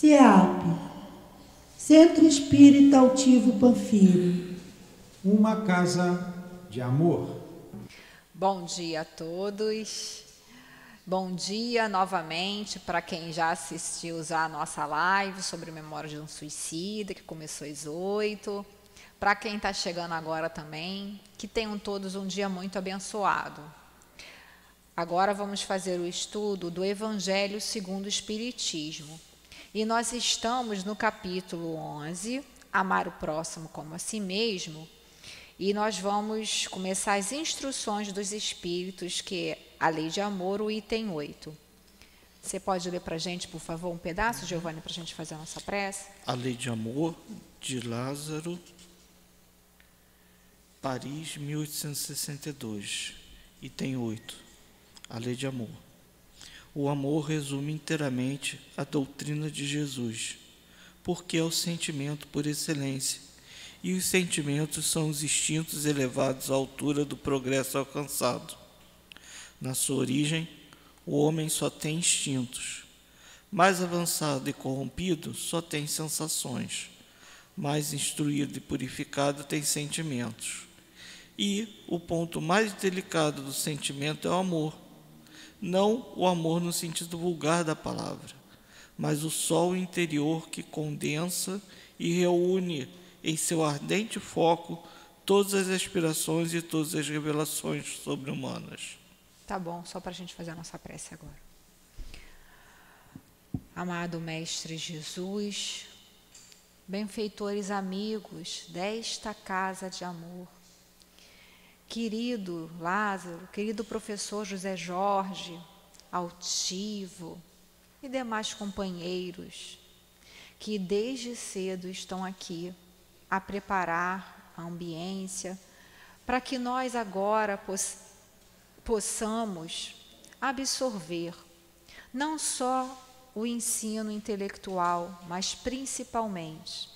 CEAP, Centro Espírita Altivo Panfiro. Uma casa de amor. Bom dia a todos. Bom dia novamente para quem já assistiu a nossa live sobre memória de um suicida, que começou às 8. Para quem está chegando agora também, que tenham todos um dia muito abençoado. Agora vamos fazer o estudo do Evangelho segundo o Espiritismo. E nós estamos no capítulo 11, Amar o Próximo como a Si Mesmo. E nós vamos começar as instruções dos Espíritos, que é a Lei de Amor, o item 8. Você pode ler para a gente, por favor, um pedaço, Giovanni, para a gente fazer a nossa prece? A Lei de Amor, de Lázaro, Paris, 1862, item 8. A Lei de Amor. O amor resume inteiramente a doutrina de Jesus, porque é o sentimento por excelência, e os sentimentos são os instintos elevados à altura do progresso alcançado. Na sua origem, o homem só tem instintos. Mais avançado e corrompido, só tem sensações. Mais instruído e purificado, tem sentimentos. E o ponto mais delicado do sentimento é o amor. Não o amor no sentido vulgar da palavra, mas o sol interior que condensa e reúne em seu ardente foco todas as aspirações e todas as revelações sobre-humanas. Tá bom, só para a gente fazer a nossa prece agora. Amado Mestre Jesus, benfeitores amigos desta casa de amor, querido Lázaro, querido professor José Jorge, Altivo e demais companheiros que desde cedo estão aqui a preparar a ambiência para que nós agora possamos absorver não só o ensino intelectual, mas principalmente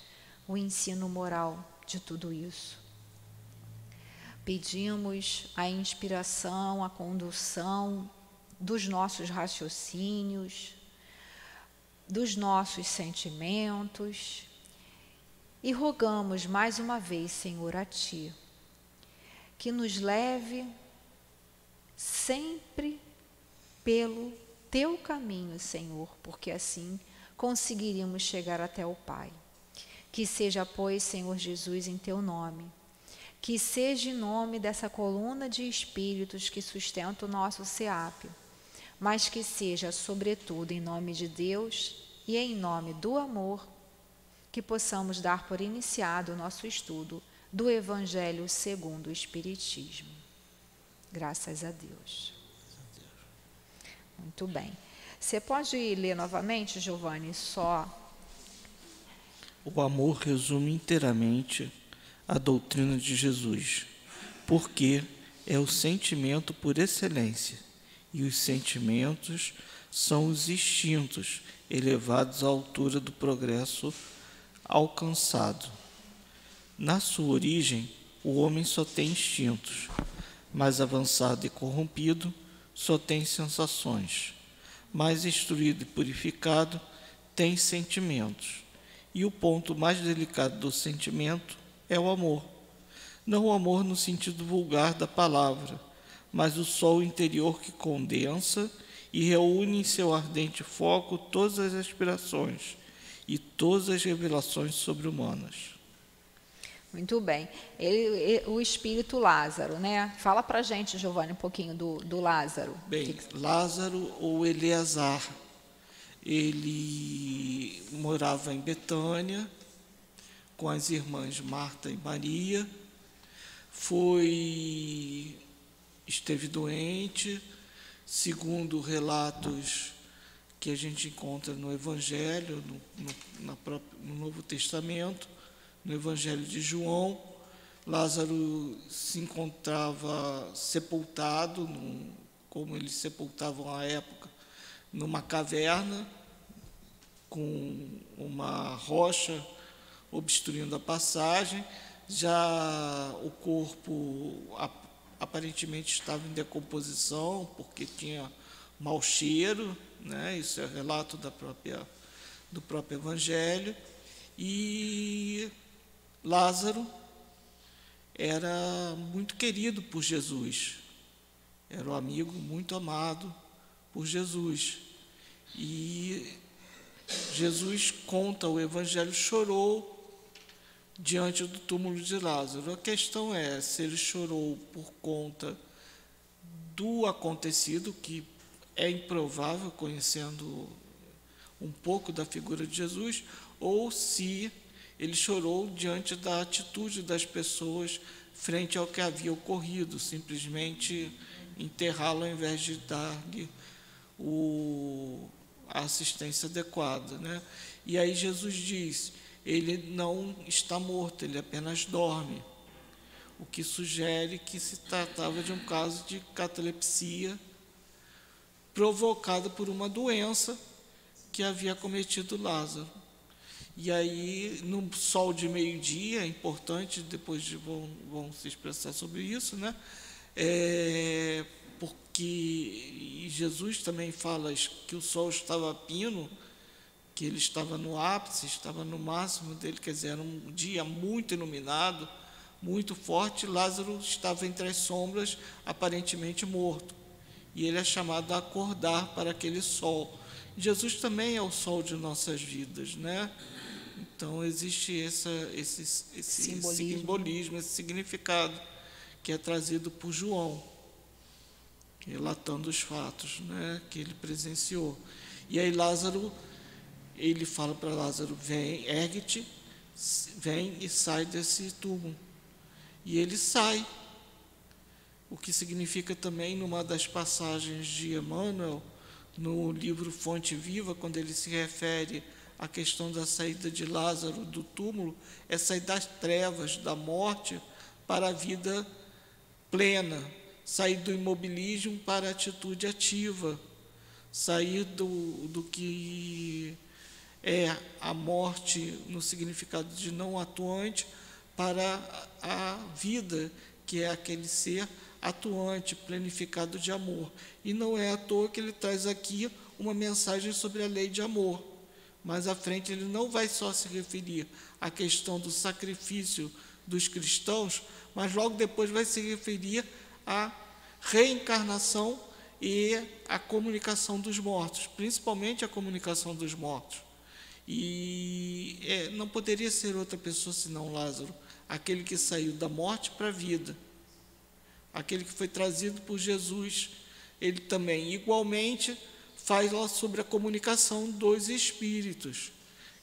o ensino moral de tudo isso. Pedimos a inspiração, a condução dos nossos raciocínios, dos nossos sentimentos e rogamos mais uma vez, Senhor, a Ti, que nos leve sempre pelo Teu caminho, Senhor, porque assim conseguiríamos chegar até o Pai. Que seja, pois, Senhor Jesus, em Teu nome, que seja em nome dessa coluna de espíritos que sustenta o nosso CEAP, mas que seja, sobretudo, em nome de Deus e em nome do amor, que possamos dar por iniciado o nosso estudo do Evangelho segundo o Espiritismo. Graças a Deus. Muito bem. Você pode ler novamente, Giovanni, só? O amor resume inteiramente a doutrina de Jesus, porque é o sentimento por excelência, e os sentimentos são os instintos elevados à altura do progresso alcançado. Na sua origem, o homem só tem instintos, mais avançado e corrompido, só tem sensações. Mais instruído e purificado, tem sentimentos. E o ponto mais delicado do sentimento é o amor. Não o amor no sentido vulgar da palavra, mas o sol interior que condensa e reúne em seu ardente foco todas as aspirações e todas as revelações sobre-humanas. Muito bem. O espírito Lázaro, né? Fala para a gente, Giovanni, um pouquinho do Lázaro. Bem, Lázaro ou Eleazar, ele morava em Betânia com as irmãs Marta e Maria, esteve doente, segundo relatos que a gente encontra no Evangelho, no Novo Testamento, no Evangelho de João. Lázaro se encontrava sepultado, como eles sepultavam à época, numa caverna, com uma rocha obstruindo a passagem. Já o corpo aparentemente estava em decomposição, porque tinha mau cheiro, né? Isso é relato do próprio Evangelho. E Lázaro era muito querido por Jesus, era um amigo muito amado por Jesus. E Jesus conta, o Evangelho chorou diante do túmulo de Lázaro. A questão é se ele chorou por conta do acontecido, que é improvável, conhecendo um pouco da figura de Jesus, ou se ele chorou diante da atitude das pessoas frente ao que havia ocorrido, simplesmente enterrá-lo ao invés de dar-lhe a assistência adequada, né? E aí Jesus diz, ele não está morto, ele apenas dorme, o que sugere que se tratava de um caso de catalepsia provocada por uma doença que havia cometido Lázaro. E aí, no sol de meio-dia, é importante, depois vão se expressar sobre isso, né? Porque Jesus também fala que o sol estava pino, que ele estava no ápice, estava no máximo dele, quer dizer, era um dia muito iluminado, muito forte. Lázaro estava entre as sombras, aparentemente morto, e ele é chamado a acordar para aquele sol. Jesus também é o sol de nossas vidas, né? Então existe esse simbolismo, esse significado que é trazido por João, relatando os fatos, né, que ele presenciou. E aí Lázaro, ele fala para Lázaro, vem, ergue-te, vem e sai desse túmulo. E ele sai, o que significa também, numa das passagens de Emmanuel, no livro Fonte Viva, quando ele se refere à questão da saída de Lázaro do túmulo, é sair das trevas, da morte, para a vida plena, sair do imobilismo para a atitude ativa, sair do que é a morte no significado de não atuante para a vida, que é aquele ser atuante, planificado de amor. E não é à toa que ele traz aqui uma mensagem sobre a lei de amor. Mais à frente ele não vai só se referir à questão do sacrifício dos cristãos, mas logo depois vai se referir à reencarnação e à comunicação dos mortos, principalmente a comunicação dos mortos. E não poderia ser outra pessoa senão Lázaro, aquele que saiu da morte para a vida, aquele que foi trazido por Jesus. Ele também, igualmente, fala sobre a comunicação dos espíritos,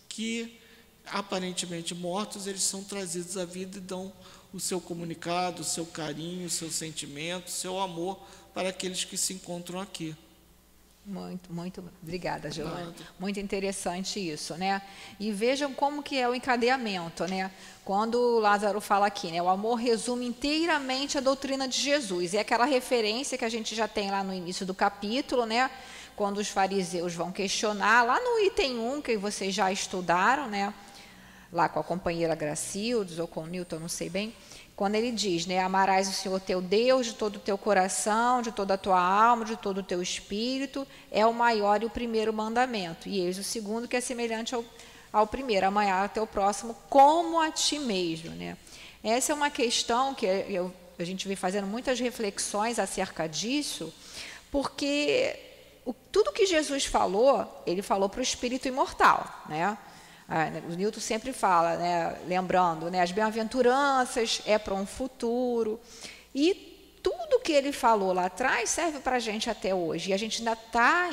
que, aparentemente mortos, eles são trazidos à vida e dão o seu comunicado, o seu carinho, o seu sentimento, o seu amor para aqueles que se encontram aqui. Muito obrigada, Giovana. Muito interessante isso, né? E vejam como que é o encadeamento, né? Quando Lázaro fala aqui, né? O amor resume inteiramente a doutrina de Jesus. É aquela referência que a gente já tem lá no início do capítulo, né? Quando os fariseus vão questionar, lá no item 1, que vocês já estudaram, né? Lá com a companheira Gracildes ou com o Newton, não sei bem. Quando ele diz, né, amarás o Senhor teu Deus de todo o teu coração, de toda a tua alma, de todo o teu espírito, é o maior e o primeiro mandamento. E eis o segundo, que é semelhante ao primeiro, amar teu próximo como a ti mesmo, né? Essa é uma questão que a gente vem fazendo muitas reflexões acerca disso, porque tudo que Jesus falou, ele falou para o espírito imortal, né? O Newton sempre fala, né, lembrando, né, as bem-aventuranças é para um futuro, e tudo que ele falou lá atrás serve para a gente até hoje, e a gente ainda está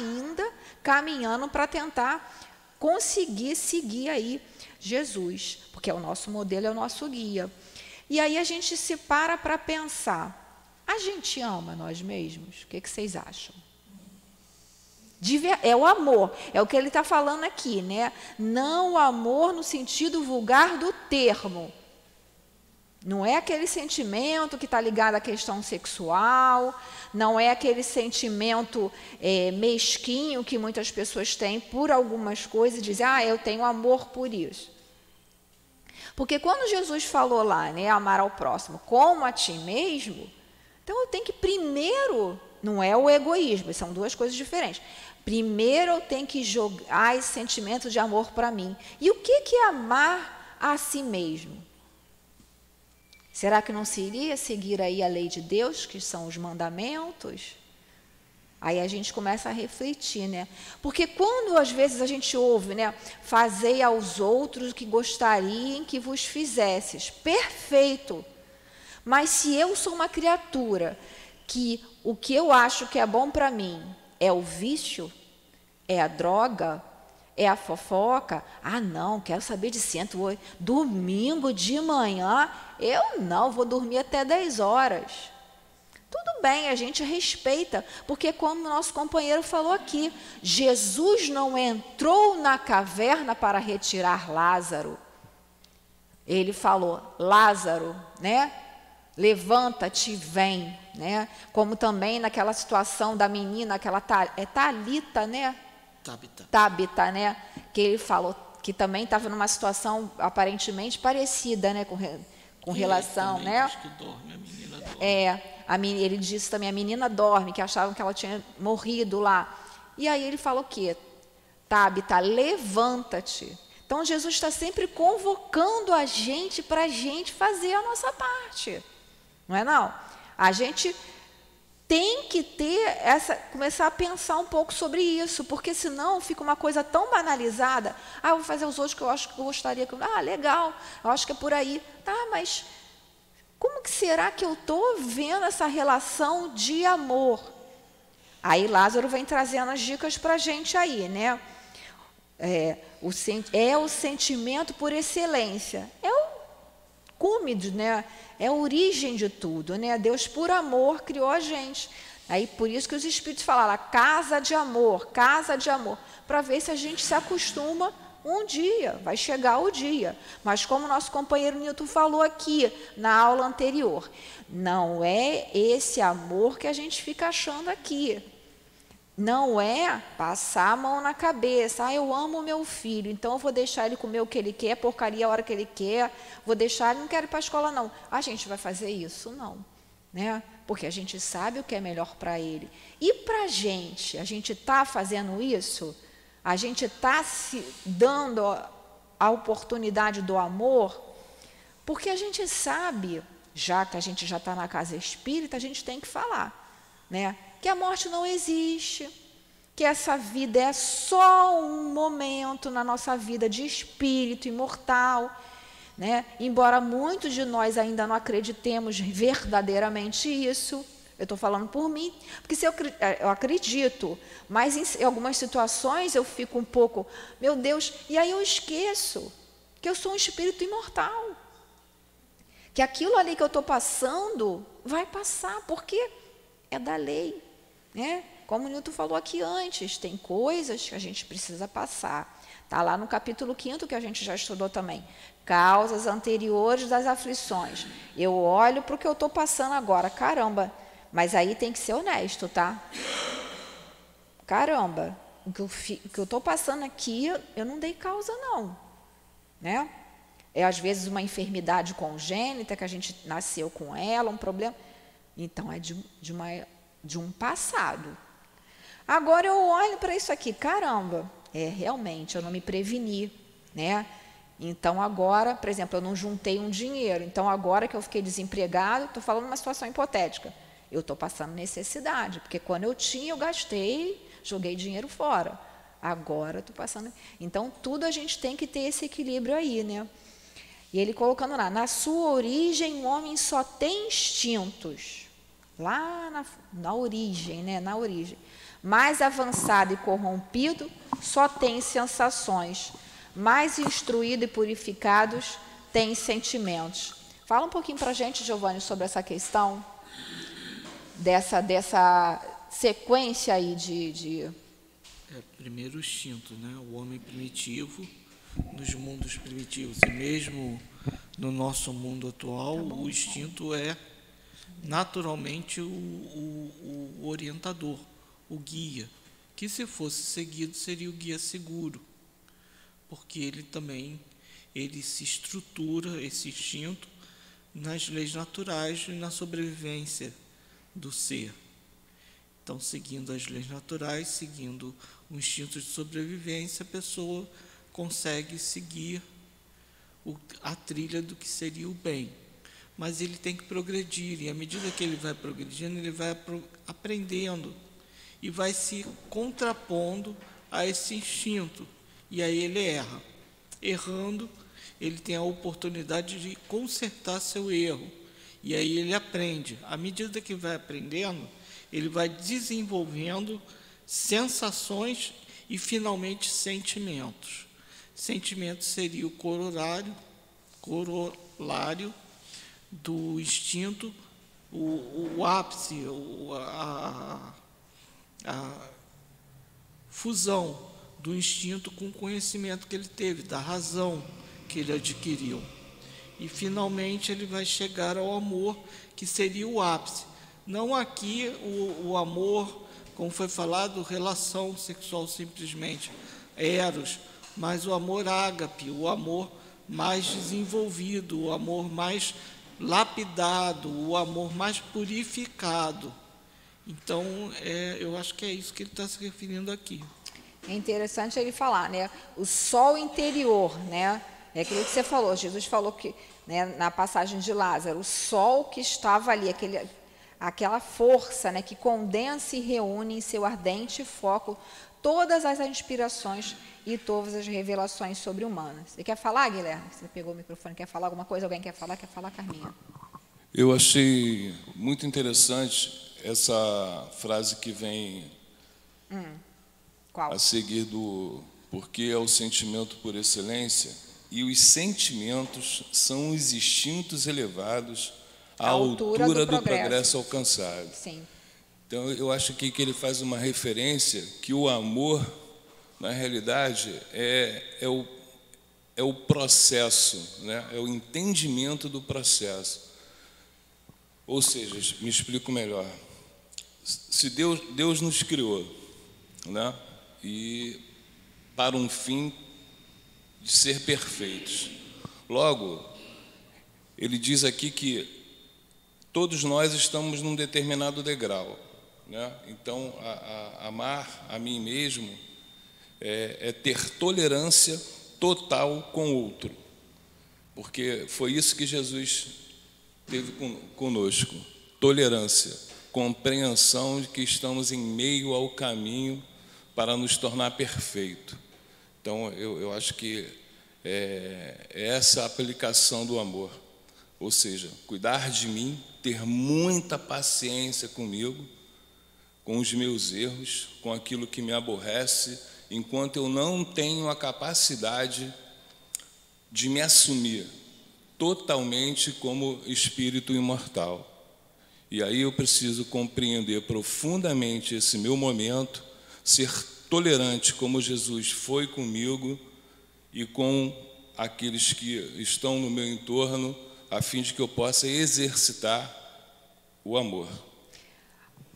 caminhando para tentar conseguir seguir aí Jesus, porque é o nosso modelo, é o nosso guia. E aí a gente se para pensar, a gente ama nós mesmos? O que vocês acham? É o amor, é o que ele está falando aqui, né? Não o amor no sentido vulgar do termo. Não é aquele sentimento que está ligado à questão sexual, não é aquele sentimento mesquinho que muitas pessoas têm por algumas coisas e dizem, eu tenho amor por isso. Porque quando Jesus falou lá, né, amar ao próximo como a ti mesmo, então eu tenho que primeiro, Não é o egoísmo, são duas coisas diferentes. Primeiro eu tenho que jogar esse sentimento de amor para mim. E o que é amar a si mesmo? Será que não seria seguir aí a lei de Deus, que são os mandamentos? Aí a gente começa a refletir, né? Porque quando às vezes a gente ouve, né? Fazei aos outros o que gostariam que vos fizesses. Perfeito! Mas se eu sou uma criatura que o que eu acho que é bom para mim é o vício, é a droga, é a fofoca, não, quero saber de centro hoje. Domingo de manhã, eu não vou dormir até 10 horas. Tudo bem, a gente respeita, porque como o nosso companheiro falou aqui, Jesus não entrou na caverna para retirar Lázaro. Ele falou, Lázaro, né? Levanta-te e vem, né? Como também naquela situação da menina, aquela Talita, né? Tabita, né? Que ele falou que também estava numa situação aparentemente parecida, né? Com relação, né? Diz que dorme, a menina dorme. Ele disse também, a menina dorme, que achavam que ela tinha morrido lá. E aí ele falou o quê? Tabita, levanta-te. Então Jesus está sempre convocando a gente para a gente fazer a nossa parte. Não é não? A gente tem que ter começar a pensar um pouco sobre isso, porque senão fica uma coisa tão banalizada. Eu vou fazer os outros que eu acho que eu gostaria. Legal, eu acho que é por aí. Mas como que será que eu estou vendo essa relação de amor? Aí Lázaro vem trazendo as dicas para a gente aí, né? O sentimento por excelência. É o cume, né? É a origem de tudo, né? Deus, por amor, criou a gente. Aí, por isso que os Espíritos falaram, casa de amor, para ver se a gente se acostuma um dia, vai chegar o dia. Mas como nosso companheiro Nilton falou aqui, na aula anterior, não é esse amor que a gente fica achando aqui. Não é passar a mão na cabeça. Eu amo meu filho, então eu vou deixar ele comer o que ele quer, porcaria a hora que ele quer, vou deixar ele, não quero ir para a escola não. A gente vai fazer isso? Não. Né? Porque a gente sabe o que é melhor para ele. E para a gente está fazendo isso? A gente está se dando a oportunidade do amor? Porque a gente sabe, já que a gente já está na casa espírita, a gente tem que falar, né? Que a morte não existe, que essa vida é só um momento na nossa vida de espírito imortal, né? Embora muitos de nós ainda não acreditemos verdadeiramente isso, eu estou falando por mim, porque se eu acredito, mas em algumas situações eu fico um pouco, meu Deus, e aí eu esqueço que eu sou um espírito imortal, que aquilo ali que eu estou passando vai passar, porque é da lei, né? Como o Nilton falou aqui antes, tem coisas que a gente precisa passar. Está lá no capítulo 5º, que a gente já estudou também. Causas anteriores das aflições. Eu olho para o que eu estou passando agora. Caramba, mas aí tem que ser honesto, tá? Caramba, o que eu estou passando aqui, eu não dei causa, não. Né? É, às vezes, uma enfermidade congênita, que a gente nasceu com ela, um problema. Então, é de um passado. Agora eu olho para isso aqui, caramba, realmente, eu não me preveni, né? Então agora, por exemplo, eu não juntei um dinheiro, então agora que eu fiquei desempregado, estou falando uma situação hipotética, eu estou passando necessidade, porque quando eu tinha, eu gastei, joguei dinheiro fora, agora estou passando... Então tudo a gente tem que ter esse equilíbrio aí, né? E ele colocando lá, na sua origem o homem só tem instintos, lá na origem, né? Na origem. Mais avançado e corrompido, só tem sensações. Mais instruído e purificados, tem sentimentos. Fala um pouquinho para a gente, Giovanni, sobre essa questão, dessa sequência aí de... Primeiro o instinto, né? O homem primitivo, nos mundos primitivos, e mesmo no nosso mundo atual, o instinto é naturalmente o orientador, o guia, que se fosse seguido seria o guia seguro, porque ele se estrutura, esse instinto, nas leis naturais e na sobrevivência do ser. Então, seguindo as leis naturais, seguindo o instinto de sobrevivência, a pessoa consegue seguir a trilha do que seria o bem. Mas ele tem que progredir, e à medida que ele vai progredindo, ele vai aprendendo e vai se contrapondo a esse instinto. E aí ele erra. Errando, ele tem a oportunidade de consertar seu erro. E aí ele aprende. À medida que vai aprendendo, ele vai desenvolvendo sensações e, finalmente, sentimentos. Sentimento seria o corolário do instinto, o ápice, a fusão do instinto com o conhecimento que ele teve, da razão que ele adquiriu. E, finalmente, ele vai chegar ao amor, que seria o ápice. Não aqui o amor, como foi falado, relação sexual simplesmente, eros, mas o amor ágape, o amor mais desenvolvido, o amor mais lapidado, o amor mais purificado. Então, eu acho que é isso que ele está se referindo aqui. É interessante ele falar, né? O sol interior, né? É aquilo que você falou. Jesus falou que, né, na passagem de Lázaro, o sol que estava ali, aquela força, né, que condensa e reúne em seu ardente foco todas as inspirações e todas as revelações sobre-humanas. Você quer falar, Guilherme? Você pegou o microfone, quer falar alguma coisa? Alguém quer falar? Quer falar, Carminha? Eu achei muito interessante essa frase que vem Qual? a seguir do porque é o sentimento por excelência, e os sentimentos são os instintos elevados à altura do progresso alcançado. Sim. Então, eu acho que ele faz uma referência que o amor, na realidade, é o processo, né? É o entendimento do processo. Ou seja, me explico melhor. Se Deus nos criou, né? E para um fim de ser perfeitos. Logo, ele diz aqui que todos nós estamos num determinado degrau, né? Então, amar a mim mesmo é ter tolerância total com o outro, porque foi isso que Jesus teve conosco: tolerância, compreensão de que estamos em meio ao caminho para nos tornar perfeito. Então, eu acho que é essa a aplicação do amor, ou seja, cuidar de mim, ter muita paciência comigo, com os meus erros, com aquilo que me aborrece, enquanto eu não tenho a capacidade de me assumir totalmente como espírito imortal. E aí eu preciso compreender profundamente esse meu momento, ser tolerante como Jesus foi comigo e com aqueles que estão no meu entorno, a fim de que eu possa exercitar o amor.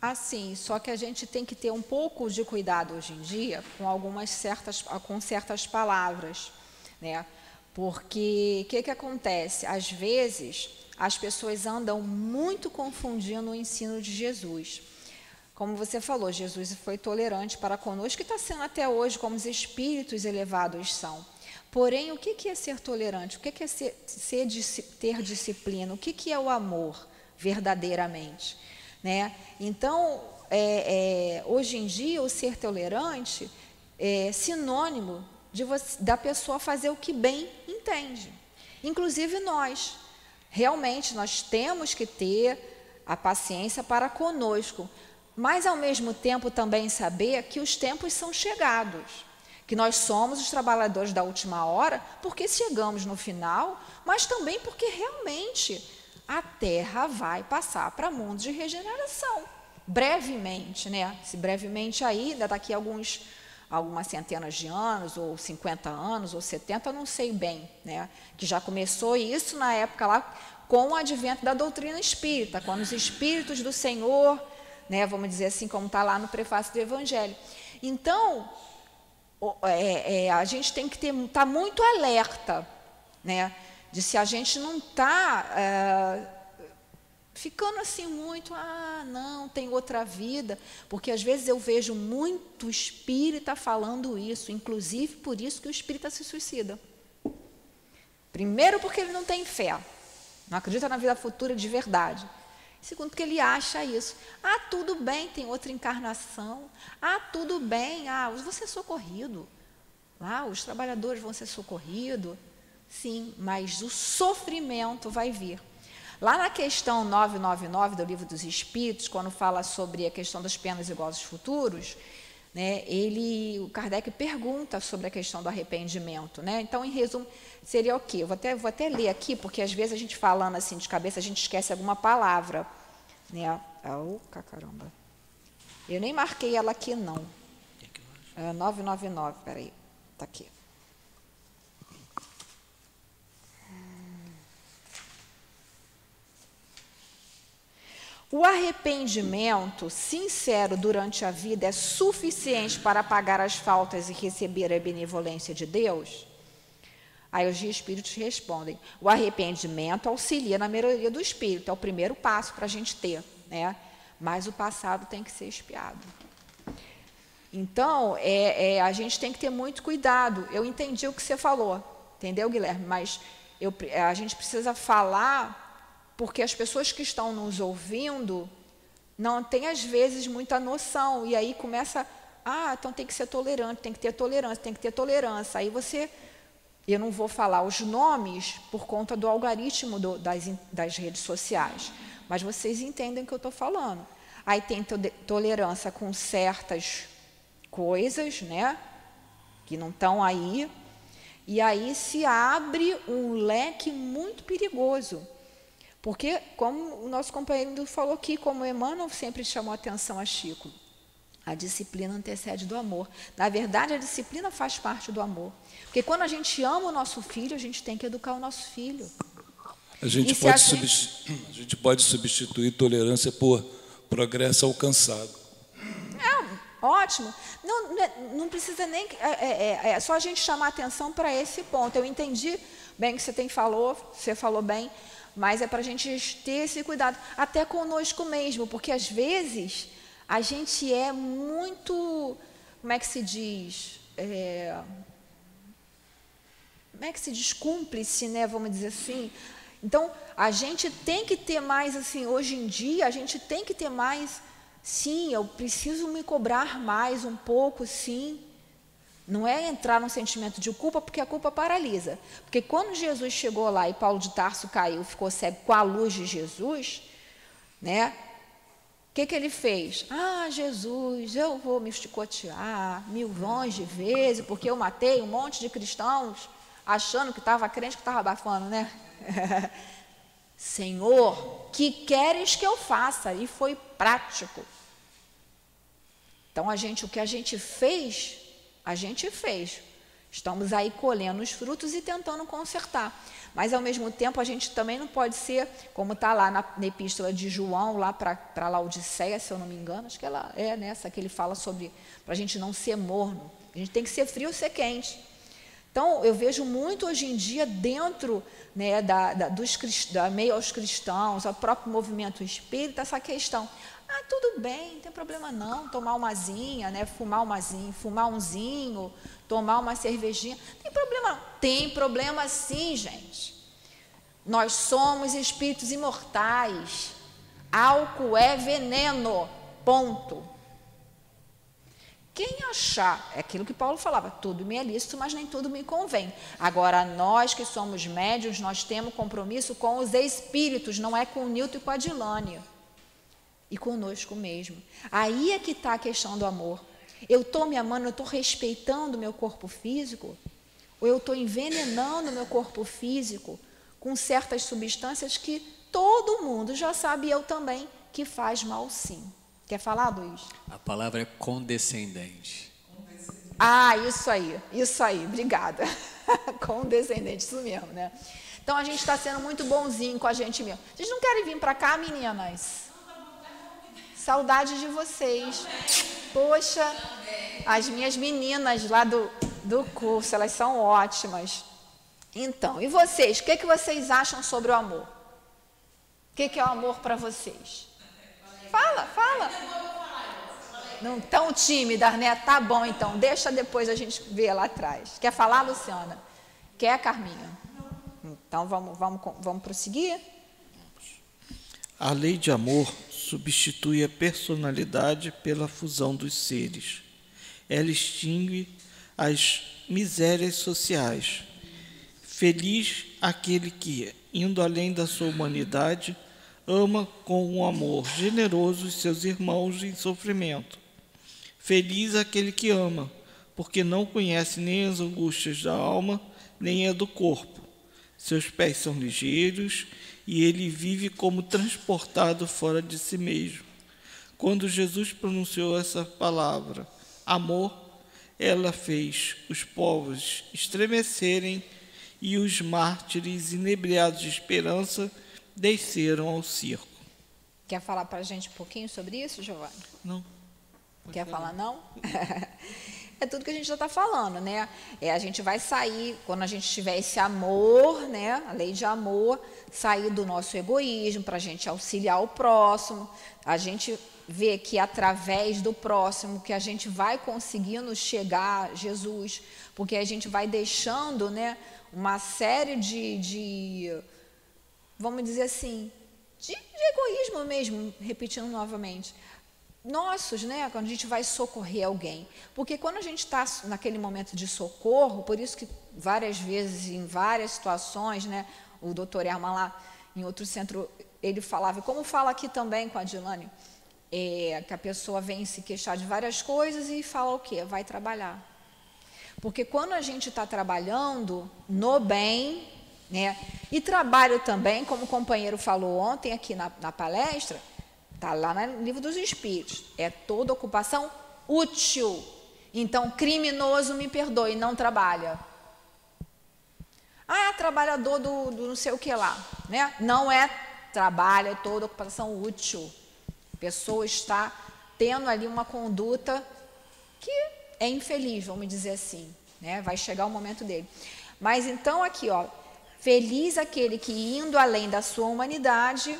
Assim, só que a gente tem que ter um pouco de cuidado hoje em dia com certas palavras, né? Porque o que acontece? Às vezes, as pessoas andam muito confundindo o ensino de Jesus. Como você falou, Jesus foi tolerante para conosco e está sendo até hoje, como os espíritos elevados são. Porém, o que é ser tolerante? O que é ter disciplina? O que é o amor verdadeiramente? Né? Então, hoje em dia, o ser tolerante é sinônimo da pessoa fazer o que bem entende. Inclusive nós. Realmente, nós temos que ter a paciência para conosco, mas, ao mesmo tempo, também saber que os tempos são chegados, que nós somos os trabalhadores da última hora, porque chegamos no final, mas também porque realmente a Terra vai passar para mundo de regeneração, brevemente, né? Se brevemente aí, daqui a algumas centenas de anos, ou 50 anos, ou 70, não sei bem, né? Que já começou isso na época lá, com o advento da doutrina espírita, quando os espíritos do Senhor, né, vamos dizer assim, como está lá no prefácio do Evangelho. Então, a gente tem que estar muito alerta, né? De se a gente não está ficando assim muito, não, tem outra vida, porque às vezes eu vejo muito espírita falando isso, inclusive por isso que o espírita se suicida. Primeiro, porque ele não tem fé, não acredita na vida futura de verdade. Segundo, porque ele acha isso. Tudo bem, tem outra encarnação. Tudo bem, vou ser socorrido. Os trabalhadores vão ser socorridos. Sim, mas o sofrimento vai vir. Lá na questão 999 do Livro dos Espíritos, quando fala sobre a questão das penas e gozos futuros, né, o Kardec pergunta sobre a questão do arrependimento, né? Então, em resumo, seria o quê? Eu vou até ler aqui, porque às vezes a gente falando assim de cabeça, a gente esquece alguma palavra, né? Caramba. Eu nem marquei ela aqui, não. 999, peraí, está aqui. O arrependimento sincero durante a vida é suficiente para pagar as faltas e receber a benevolência de Deus? Aí os espíritos respondem, o arrependimento auxilia na melhoria do espírito, é o primeiro passo para a gente ter, né? Mas o passado tem que ser expiado. Então, a gente tem que ter muito cuidado. Eu entendi o que você falou, entendeu, Guilherme? Mas a gente precisa falar, porque as pessoas que estão nos ouvindo não têm, às vezes, muita noção. E aí começa, então tem que ser tolerante, tem que ter tolerância, tem que ter tolerância. Aí eu não vou falar os nomes por conta do algoritmo das redes sociais, mas vocês entendem o que eu estou falando. Aí tem tolerância com certas coisas, né, que não estão aí, e aí se abre um leque muito perigoso. Porque, como o nosso companheiro falou aqui, como Emmanuel sempre chamou a atenção a Chico, a disciplina antecede do amor. Na verdade, a disciplina faz parte do amor. Porque quando a gente ama o nosso filho, a gente tem que educar o nosso filho. A gente pode substituir tolerância por progresso alcançado. Ótimo. Não precisa nem... É só a gente chamar a atenção para esse ponto. Eu entendi bem o que você falou bem, mas é para a gente ter esse cuidado, até conosco mesmo, porque às vezes a gente é muito, como é que se diz, cúmplice, né, vamos dizer assim. Então, a gente tem que ter mais, assim, hoje em dia, a gente tem que ter mais, sim, eu preciso me cobrar mais um pouco, sim. Não é entrar num sentimento de culpa, porque a culpa paralisa. Porque quando Jesus chegou lá e Paulo de Tarso caiu, ficou cego com a luz de Jesus, né? O que ele fez? Jesus, eu vou me chicotear 1000 de vezes, porque eu matei um monte de cristãos, achando que estava crente, que estava abafando, né? Senhor, que queres que eu faça? E foi prático. Então, o que a gente fez... Estamos aí colhendo os frutos e tentando consertar. Mas, ao mesmo tempo, a gente também não pode ser, como está lá na epístola de João, lá para Laodiceia, se eu não me engano, acho que ela é nessa que ele fala sobre, para a gente não ser morno. A gente tem que ser frio ou ser quente. Então, eu vejo muito hoje em dia dentro, né, da meio aos cristãos, ao próprio movimento espírita, essa questão. Tudo bem, não tem problema não, tomar umazinha, né, fumar umzinho, tomar uma cervejinha, tem problema não. Tem problema sim, gente. Nós somos espíritos imortais. Álcool é veneno, ponto. Quem achar, é aquilo que Paulo falava, tudo me é lícito, mas nem tudo me convém. Agora, nós que somos médiuns, nós temos compromisso com os espíritos, não é com o Newton e com a Dilane. E conosco mesmo. Aí é que está a questão do amor. Eu estou me amando, eu estou respeitando o meu corpo físico? Ou eu estou envenenando o meu corpo físico com certas substâncias que todo mundo já sabe, eu também, que faz mal sim. Quer falar, Luiz? A palavra é condescendente. Isso aí, obrigada. Condescendente, isso mesmo, né? Então, a gente está sendo muito bonzinho com a gente mesmo. Vocês não querem vir para cá, meninas? Saudade de vocês. Poxa, as minhas meninas lá do curso, elas são ótimas. Então, e vocês? O que vocês acham sobre o amor? O que é o amor para vocês? Fala, fala. Não tão tímida, né? Tá bom, então. Deixa depois a gente ver lá atrás. Quer falar, Luciana? Quer, Carminha? Então, vamos prosseguir? A lei de amor substitui a personalidade pela fusão dos seres. Ela extingue as misérias sociais. Feliz aquele que, indo além da sua humanidade, ama com um amor generoso os seus irmãos em sofrimento. Feliz aquele que ama, porque não conhece nem as angústias da alma, nem a do corpo. Seus pés são ligeiros e ele vive como transportado fora de si mesmo. Quando Jesus pronunciou essa palavra, amor, ela fez os povos estremecerem e os mártires, inebriados de esperança, desceram ao circo. Quer falar para a gente um pouquinho sobre isso, Giovanni? Não. Quer falar não? É tudo que a gente já está falando, né? A gente vai sair, quando a gente tiver esse amor, né? A lei de amor, sair do nosso egoísmo para a gente auxiliar o próximo. A gente vê que através do próximo que a gente vai conseguindo chegar a Jesus, porque a gente vai deixando, né, uma série vamos dizer assim, de egoísmo mesmo, repetindo novamente. Nossos, né, quando a gente vai socorrer alguém. Porque quando a gente está naquele momento de socorro, por isso que várias vezes, em várias situações, né, o doutor Herman lá, em outro centro, ele falava, e como fala aqui também com a Dilane, que a pessoa vem se queixar de várias coisas e fala o quê? Vai trabalhar. Porque quando a gente está trabalhando no bem, né, e trabalho também, como o companheiro falou ontem aqui na palestra, está lá no Livro dos Espíritos, é toda ocupação útil. Então, criminoso, me perdoe, não trabalha. É trabalhador do não sei o que lá, né? Não é trabalho, é toda ocupação útil. A pessoa está tendo ali uma conduta que é infeliz, vamos dizer assim, né? Vai chegar o momento dele. Mas então aqui, ó, feliz aquele que indo além da sua humanidade.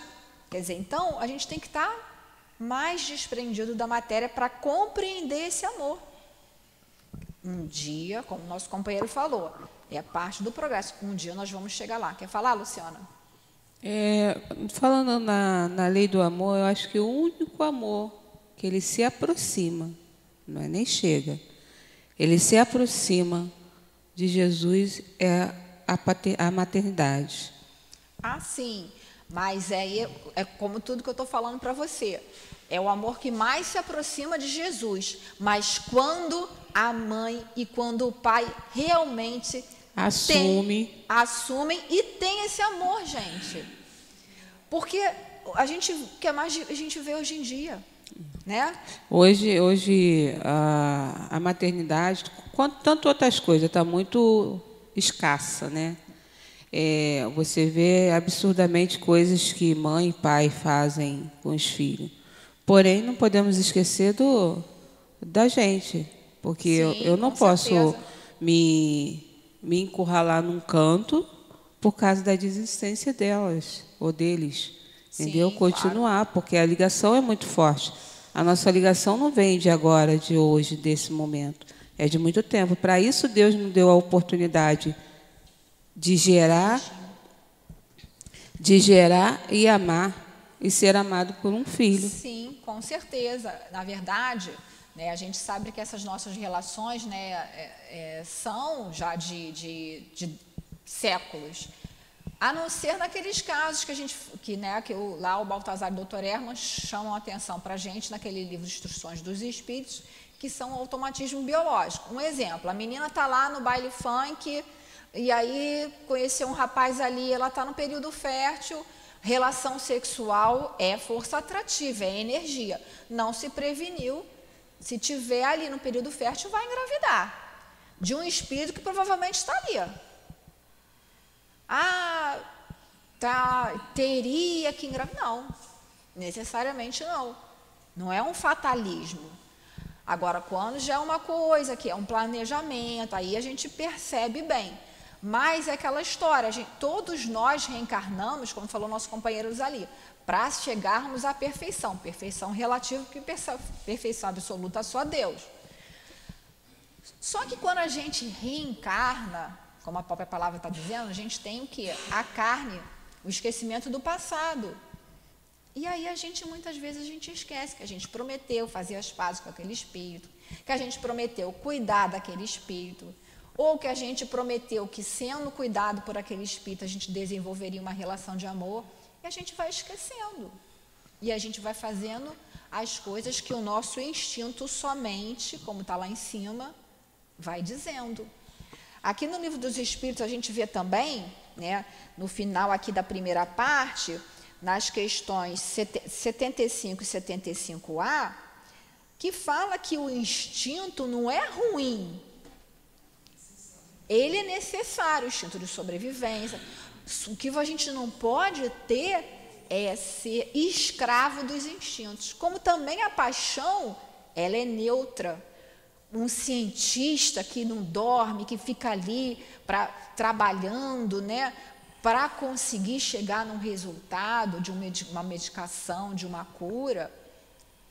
Quer dizer, então, a gente tem que estar mais desprendido da matéria para compreender esse amor. Um dia, como o nosso companheiro falou, é parte do progresso. Um dia nós vamos chegar lá. Quer falar, Luciana? Falando na lei do amor, eu acho que o único amor que ele se aproxima, não é nem chega, ele se aproxima de Jesus é a maternidade. Ah, sim. Mas é como tudo que eu estou falando para você. É o amor que mais se aproxima de Jesus. Mas quando a mãe e quando o pai realmente assumem e tem esse amor, gente. Porque que é mais a gente vê hoje em dia, né? Hoje a maternidade, tanto outras coisas, está muito escassa, né? Você vê absurdamente coisas que mãe e pai fazem com os filhos. Porém, não podemos esquecer da gente, porque Sim, eu não posso me encurralar num canto por causa da desistência delas ou deles. Entendeu? Sim, continuar, claro. Porque a ligação é muito forte. A nossa ligação não vem de agora, de hoje, desse momento. É de muito tempo. Para isso, Deus nos deu a oportunidade de gerar e amar e ser amado por um filho. Sim, com certeza. Na verdade, né, a gente sabe que essas nossas relações, né, são já de séculos. A não ser naqueles casos lá o Baltazar e o doutor Herman chamam a atenção para a gente naquele livro de Instruções dos Espíritos, que são automatismo biológico. Um exemplo, a menina está lá no baile funk e aí conheceu um rapaz ali, ela está no período fértil, relação sexual é força atrativa, é energia. Não se preveniu, se tiver ali no período fértil, vai engravidar de um espírito que provavelmente está ali. Teria que engravidar. Não, necessariamente não. Não é um fatalismo. Agora, quando já é uma coisa que é um planejamento, aí a gente percebe bem. Mas é aquela história, todos nós reencarnamos, como falou nosso companheiro ali, para chegarmos à perfeição. Perfeição relativa, porque perfeição absoluta só Deus. Só que quando a gente reencarna, como a própria palavra está dizendo, a gente tem o quê? A carne, o esquecimento do passado. E aí muitas vezes a gente esquece que a gente prometeu fazer as pazes com aquele espírito, que a gente prometeu cuidar daquele espírito, ou que a gente prometeu que, sendo cuidado por aquele espírito, a gente desenvolveria uma relação de amor, e a gente vai esquecendo. E a gente vai fazendo as coisas que o nosso instinto somente, como está lá em cima, vai dizendo. Aqui no Livro dos Espíritos a gente vê também, né, no final aqui da primeira parte, nas questões 75 e 75A, que fala que o instinto não é ruim. Ele é necessário, o instinto de sobrevivência. O que a gente não pode ter é ser escravo dos instintos. Como também a paixão, ela é neutra. Um cientista que não dorme, que fica ali trabalhando, né, para conseguir chegar num resultado de uma medicação, de uma cura.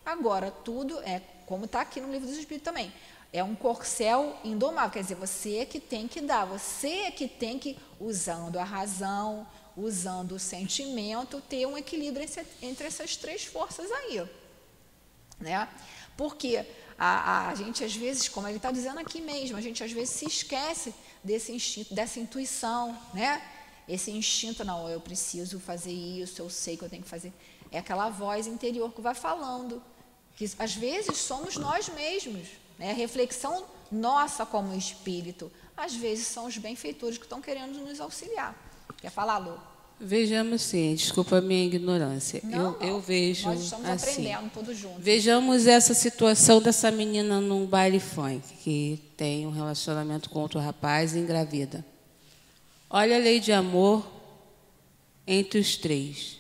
Agora, tudo é, como está aqui no Livro dos Espíritos também, é um corcel indomável, quer dizer, você é que tem que dar, você é que tem que, usando a razão, usando o sentimento, ter um equilíbrio entre essas três forças aí, né? Porque a gente, às vezes, como ele está dizendo aqui mesmo, a gente, às vezes, se esquece desse instinto, dessa intuição, né? Esse instinto, não, eu preciso fazer isso, eu sei que eu tenho que fazer. É aquela voz interior que vai falando, que, às vezes, somos nós mesmos, né? A reflexão nossa como espírito, às vezes, são os benfeitores que estão querendo nos auxiliar. Quer falar, Lu? Vejamos sim, desculpa a minha ignorância. Não, eu vejo nós estamos assim, aprendendo todos juntos. Vejamos essa situação dessa menina num baile funk, que tem um relacionamento com outro rapaz e engravida. Olha a lei de amor entre os três.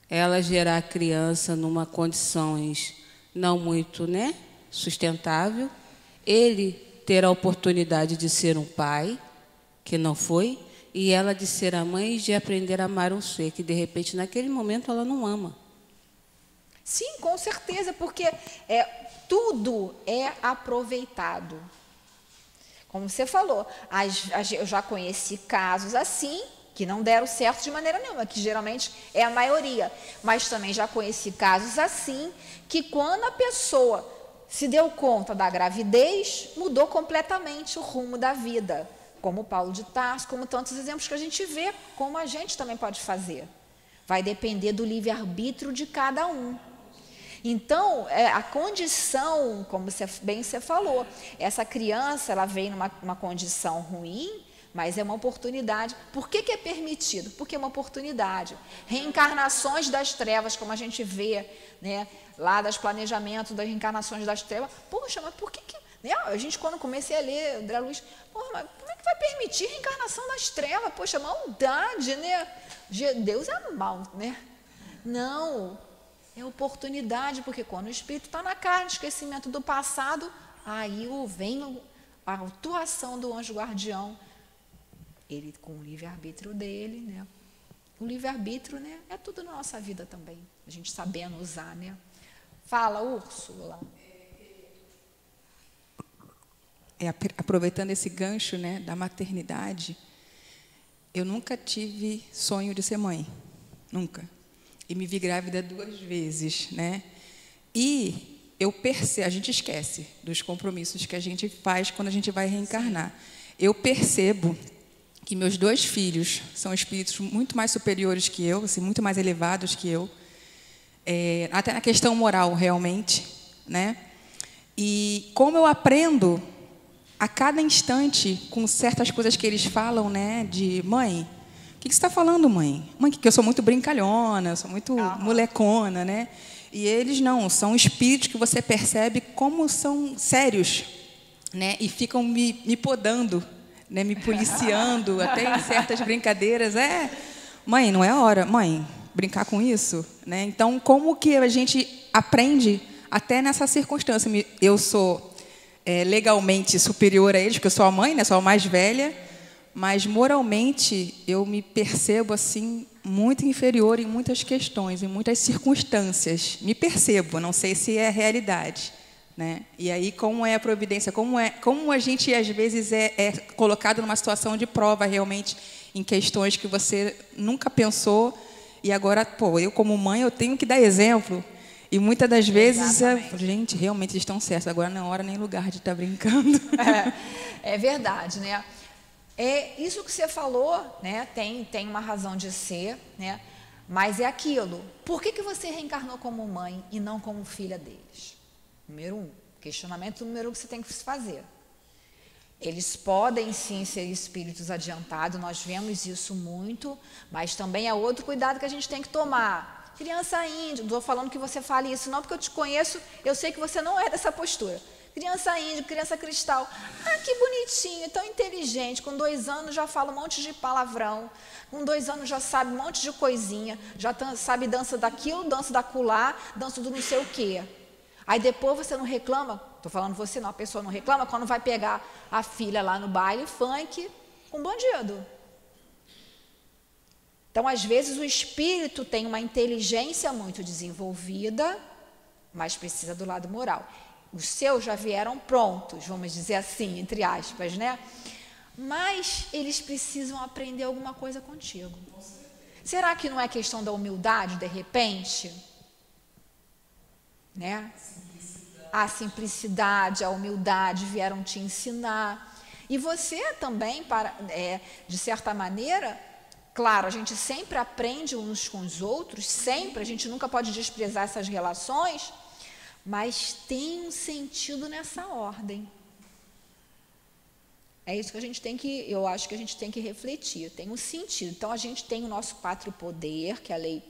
Ela gerar a criança numa condições não muito, né, sustentável. Ele ter a oportunidade de ser um pai, que não foi, e ela de ser a mãe e de aprender a amar um ser que, de repente, naquele momento, ela não ama. Sim, com certeza, porque tudo é aproveitado. Como você falou, eu já conheci casos assim, que não deram certo de maneira nenhuma, que geralmente é a maioria. Mas também já conheci casos assim, que quando a pessoa se deu conta da gravidez, mudou completamente o rumo da vida. Como Paulo de Tarso, como tantos exemplos que a gente vê, como a gente também pode fazer. Vai depender do livre-arbítrio de cada um. Então, a condição, como você falou, essa criança, ela veio numa condição ruim, mas é uma oportunidade. Por que é permitido? Porque é uma oportunidade. Reencarnações das trevas, como a gente vê, né, lá das planejamentos das reencarnações das trevas. Poxa, mas por que... Né, a gente, quando comecei a ler André Luiz, porra, mas como é que vai permitir reencarnação das trevas? Poxa, maldade, né? Deus é mal, né? Não, é oportunidade, porque quando o espírito está na carne, esquecimento do passado, aí vem a atuação do anjo guardião, ele com o livre-arbítrio dele, né? O livre-arbítrio, né, é tudo na nossa vida também, a gente sabendo usar, né? Fala, Úrsula. Aproveitando esse gancho, né, da maternidade, eu nunca tive sonho de ser mãe, nunca. E me vi grávida 2 vezes, né? E eu percebo, a gente esquece dos compromissos que a gente faz quando a gente vai reencarnar. Eu percebo que meus 2 filhos são espíritos muito mais superiores que eu, assim, muito mais elevados que eu, até na questão moral, realmente, né? E como eu aprendo a cada instante com certas coisas que eles falam, né? De mãe, o que você está falando, mãe? Mãe, que eu sou muito brincalhona, eu sou muito molecona, né? E eles não, são espíritos que você percebe como são sérios, né? E ficam me podando, né? Me policiando, até em certas brincadeiras. Mãe, não é hora, mãe, brincar com isso, né? Então, como que a gente aprende até nessa circunstância? Eu sou legalmente superior a eles, porque eu sou a mãe, né? Sou a mais velha, mas moralmente eu me percebo assim muito inferior em muitas questões, em muitas circunstâncias. Me percebo, não sei se é realidade, né? E aí como é a providência, como a gente às vezes é colocado numa situação de prova realmente em questões que você nunca pensou e agora, eu como mãe eu tenho que dar exemplo. E muitas das vezes, gente, realmente eles estão certos. Agora não é hora nem lugar de estar brincando. É verdade, né? Isso que você falou, né? Tem uma razão de ser, né? Mas é aquilo. Por que você reencarnou como mãe e não como filha deles? Número 1. Questionamento número 1 que você tem que fazer. Eles podem sim ser espíritos adiantados, nós vemos isso muito, mas também é outro cuidado que a gente tem que tomar. Criança índia, não estou falando que você fale isso não, porque eu te conheço, eu sei que você não é dessa postura. Criança índia, criança cristal, que bonitinho, tão inteligente, com 2 anos já fala um monte de palavrão, com 2 anos já sabe um monte de coisinha, já sabe dança daquilo, dança daculá, dança do não sei o quê. Aí depois você não reclama, estou falando você não, a pessoa não reclama quando vai pegar a filha lá no baile funk com bandido. Então, às vezes, o espírito tem uma inteligência muito desenvolvida, mas precisa do lado moral. Os seus já vieram prontos, vamos dizer assim, entre aspas, né? Mas eles precisam aprender alguma coisa contigo. Será que não é questão da humildade, de repente? Né? A simplicidade, a humildade vieram te ensinar. E você também, de certa maneira... Claro, a gente sempre aprende uns com os outros, sempre, a gente nunca pode desprezar essas relações, mas tem um sentido nessa ordem. É isso que a gente eu acho que a gente tem que refletir, tem um sentido. Então, a gente tem o nosso pátrio poder, que a lei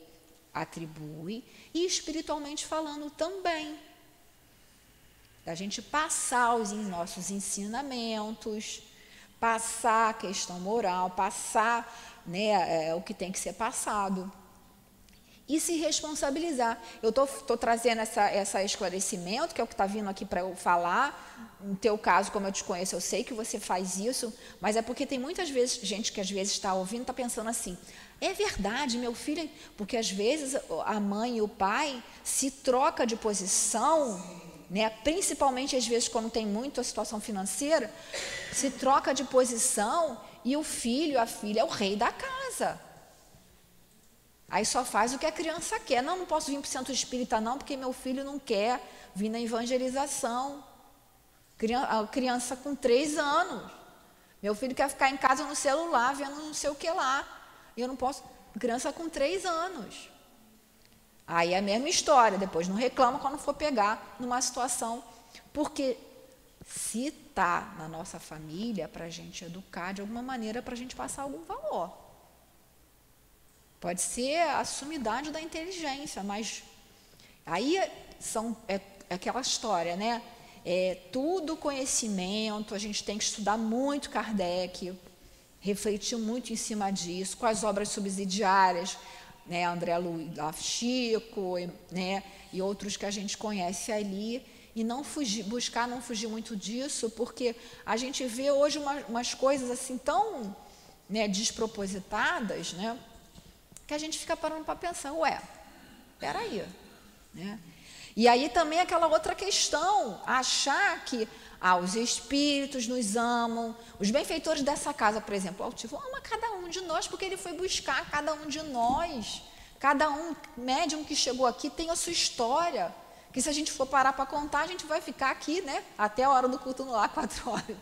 atribui, e espiritualmente falando também. A gente passar os nossos ensinamentos, passar a questão moral, passar... o que tem que ser passado e se responsabilizar. Eu estou trazendo esse esclarecimento, que é o que está vindo aqui para eu falar. No teu caso, como eu te conheço, eu sei que você faz isso, mas é porque tem muitas vezes gente que às vezes está ouvindo, está pensando assim, é verdade, meu filho, porque às vezes a mãe e o pai se troca de posição, né? Principalmente às vezes quando tem muita situação financeira, se troca de posição. E o filho, a filha, é o rei da casa. Aí só faz o que a criança quer. Não posso vir para o centro espírita não, porque meu filho não quer vir na evangelização. A criança com 3 anos. Meu filho quer ficar em casa no celular, vendo não sei o que lá. E eu não posso... Criança com 3 anos. Aí é a mesma história. Depois não reclama quando for pegar numa situação. Porque... se está na nossa família, para a gente educar de alguma maneira, para a gente passar algum valor. Pode ser a sumidade da inteligência, mas aí é aquela história, né? Tudo conhecimento, a gente tem que estudar muito Kardec, refletir muito em cima disso, com as obras subsidiárias, né? André Luiz Chico, né? E outros que a gente conhece ali. E buscar não fugir muito disso, porque a gente vê hoje umas coisas assim tão, né, despropositadas, né, que a gente fica parando para pensar, peraí, né? E aí também aquela outra questão, achar que os espíritos nos amam, os benfeitores dessa casa, por exemplo, o altivo ama cada um de nós, porque ele foi buscar cada um de nós, cada um médium que chegou aqui tem a sua história, que se a gente for parar para contar, a gente vai ficar aqui, né, até a hora do culto no lar, 4 horas.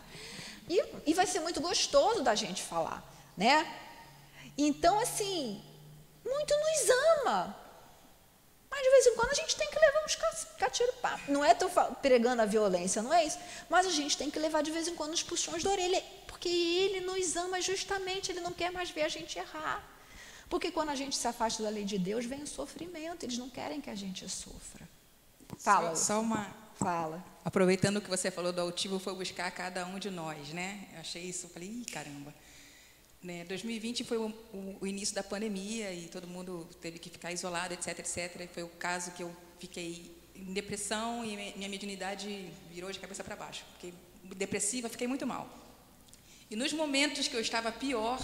E vai ser muito gostoso da gente falar, né? Então, assim, muito nos ama. Mas, de vez em quando, a gente tem que levar uns catiro-papo. Não é tô pregando a violência, não é isso. Mas a gente tem que levar, de vez em quando, uns puxões da orelha. Porque ele nos ama justamente, ele não quer mais ver a gente errar. Porque quando a gente se afasta da lei de Deus, vem o sofrimento. Eles não querem que a gente sofra. Fala. Só uma... Fala. Aproveitando o que você falou do altivo, foi buscar cada um de nós, né? Eu achei isso, eu falei, caramba. Né? 2020 foi o início da pandemia e todo mundo teve que ficar isolado, etc, etc. E foi o caso que eu fiquei em depressão e minha mediunidade virou de cabeça para baixo. Fiquei depressiva, fiquei muito mal. E nos momentos que eu estava pior,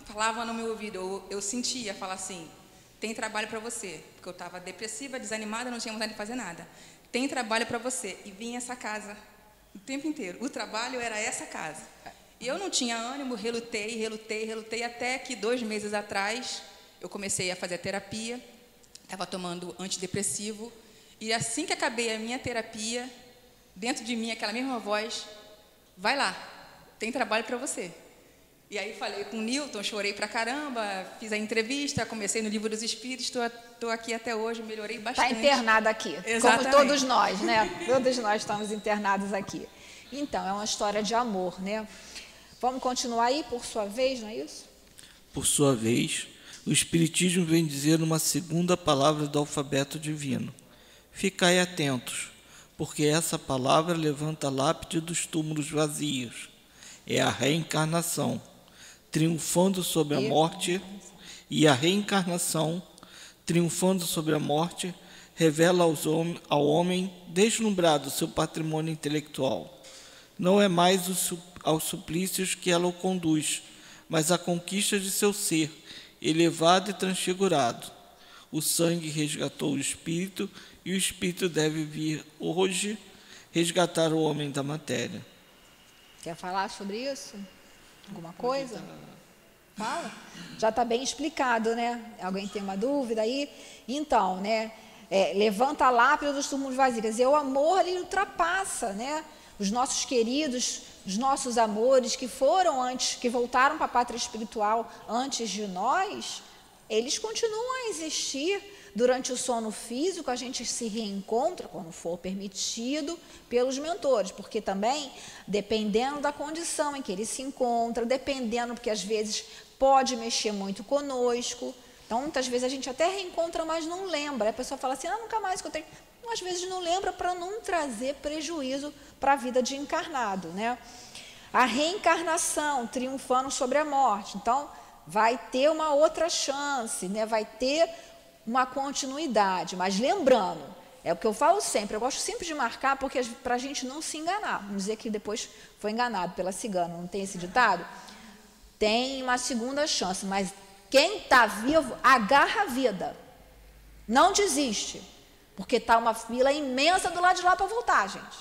falava no meu ouvido, eu sentia falar assim, tem trabalho para você, porque eu estava depressiva, desanimada, não tinha vontade de fazer nada. Tem trabalho para você. E vinha essa casa o tempo inteiro. O trabalho era essa casa. E eu não tinha ânimo, relutei, até que 2 meses atrás eu comecei a fazer terapia, estava tomando antidepressivo, e assim que acabei a minha terapia, dentro de mim aquela mesma voz, vai lá, tem trabalho para você. E aí falei com o Newton, chorei pra caramba, fiz a entrevista, comecei no Livro dos Espíritos, estou aqui até hoje, melhorei bastante. Está internada aqui, Exatamente. como todos nós, né? Todos nós estamos internados aqui. Então, é uma história de amor, né? Vamos continuar aí, por sua vez, não é isso? Por sua vez, o Espiritismo vem dizer uma segunda palavra do alfabeto divino. Ficai atentos, porque essa palavra levanta a lápide dos túmulos vazios. É a reencarnação, triunfando sobre a morte, e a reencarnação, triunfando sobre a morte, revela ao homem deslumbrado seu patrimônio intelectual. Não é mais aos suplícios que ela o conduz, mas à conquista de seu ser, elevado e transfigurado. O sangue resgatou o espírito, e o espírito deve vir hoje resgatar o homem da matéria. Quer falar sobre isso? Alguma coisa? Fala. Já está bem explicado, né? Alguém tem uma dúvida aí? Então, né? Levanta a lápide dos túmulos vazios. E o amor, ele ultrapassa, né? Os nossos queridos, os nossos amores que foram antes, que voltaram para a pátria espiritual antes de nós, eles continuam a existir. Durante o sono físico, a gente se reencontra, quando for permitido, pelos mentores, porque também, dependendo da condição em que ele se encontra, dependendo, porque às vezes pode mexer muito conosco, então muitas vezes a gente até reencontra, mas não lembra. A pessoa fala assim, nunca mais que eu tenho. Às vezes não lembra para não trazer prejuízo para a vida de encarnado, né? A reencarnação, triunfando sobre a morte. Então, vai ter uma outra chance, né? Vai ter uma continuidade, mas lembrando, é o que eu falo sempre, eu gosto sempre de marcar, porque para a gente não se enganar, vamos dizer que depois foi enganado pela cigana, não tem esse ditado? Tem uma segunda chance, mas quem está vivo, agarra a vida, não desiste, porque está uma fila imensa do lado de lá para voltar, gente.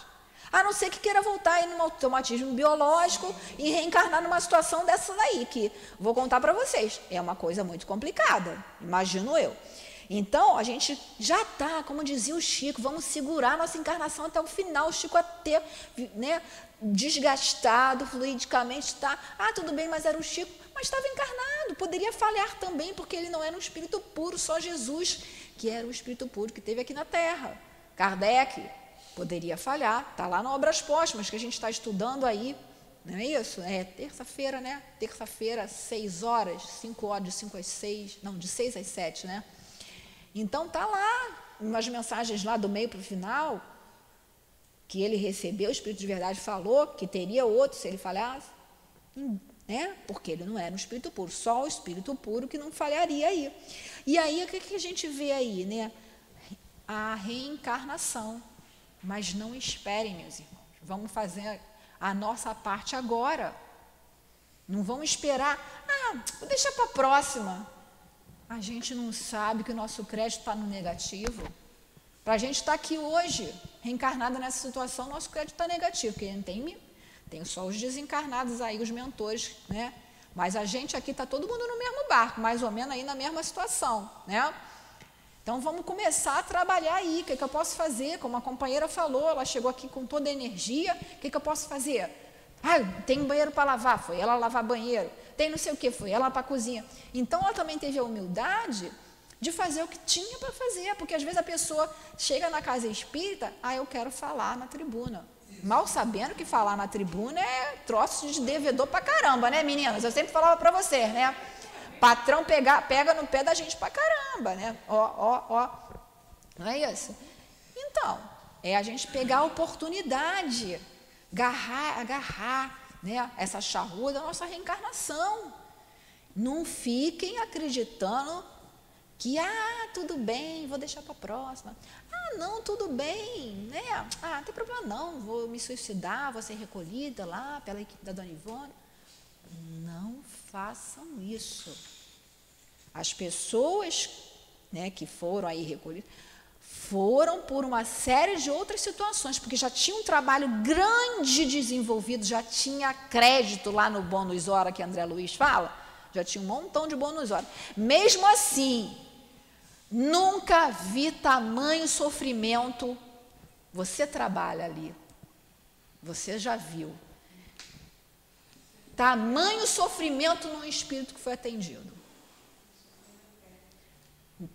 A não ser que queira voltar aí num automatismo biológico e reencarnar numa situação dessa daí, que vou contar para vocês, é uma coisa muito complicada, imagino eu. Então, a gente já está, como dizia o Chico, vamos segurar nossa encarnação até o final. O Chico até, né, desgastado, fluidicamente está, tudo bem, mas era o Chico, mas estava encarnado, poderia falhar também, porque ele não era um espírito puro, só Jesus, que era o espírito puro que teve aqui na Terra. Kardec poderia falhar, está lá na Obras Póstumas, que a gente está estudando aí, não é isso? É terça-feira, né? Terça-feira, 6 horas, 5 horas, de 5 às 6, não, de 6 às 7, né? Então, está lá, umas mensagens lá do meio para o final, que ele recebeu, o Espírito de Verdade falou que teria outro se ele falhasse, né? Porque ele não era um espírito puro, só o espírito puro que não falharia aí. E aí, o que a gente vê aí, né? A reencarnação. Mas não esperem, meus irmãos, vamos fazer a nossa parte agora. Não vamos esperar, vou deixar para a próxima. A gente não sabe que o nosso crédito está no negativo. Para a gente estar aqui hoje, reencarnada nessa situação, nosso crédito está negativo, porque não tem só os desencarnados aí, os mentores, né? Mas a gente aqui está todo mundo no mesmo barco, mais ou menos aí na mesma situação, né? Então vamos começar a trabalhar aí. O que eu posso fazer? Como a companheira falou, ela chegou aqui com toda a energia. O que eu posso fazer? Tem um banheiro para lavar, foi ela lavar banheiro. Tem não sei o que, foi ela para a cozinha. Então ela também teve a humildade de fazer o que tinha para fazer, porque às vezes a pessoa chega na casa espírita, eu quero falar na tribuna. Mal sabendo que falar na tribuna é troço de devedor para caramba, né, meninas? Eu sempre falava para vocês, né? Patrão pega no pé da gente pra caramba, né? Não é isso? Então, é a gente pegar a oportunidade, agarrar, né, essa charrua da nossa reencarnação. Não fiquem acreditando que, tudo bem, vou deixar para a próxima. Ah, não, tudo bem, né? Ah, não tem problema não, vou me suicidar, vou ser recolhida lá pela equipe da Dona Ivone. Não façam isso. As pessoas, né, que foram aí recolhidas, foram por uma série de outras situações, porque já tinha um trabalho grande desenvolvido, já tinha crédito lá no bônus hora que André Luiz fala, já tinha um montão de bônus hora. Mesmo assim, nunca vi tamanho sofrimento. Você trabalha ali, você já viu. Tamanho sofrimento num espírito que foi atendido.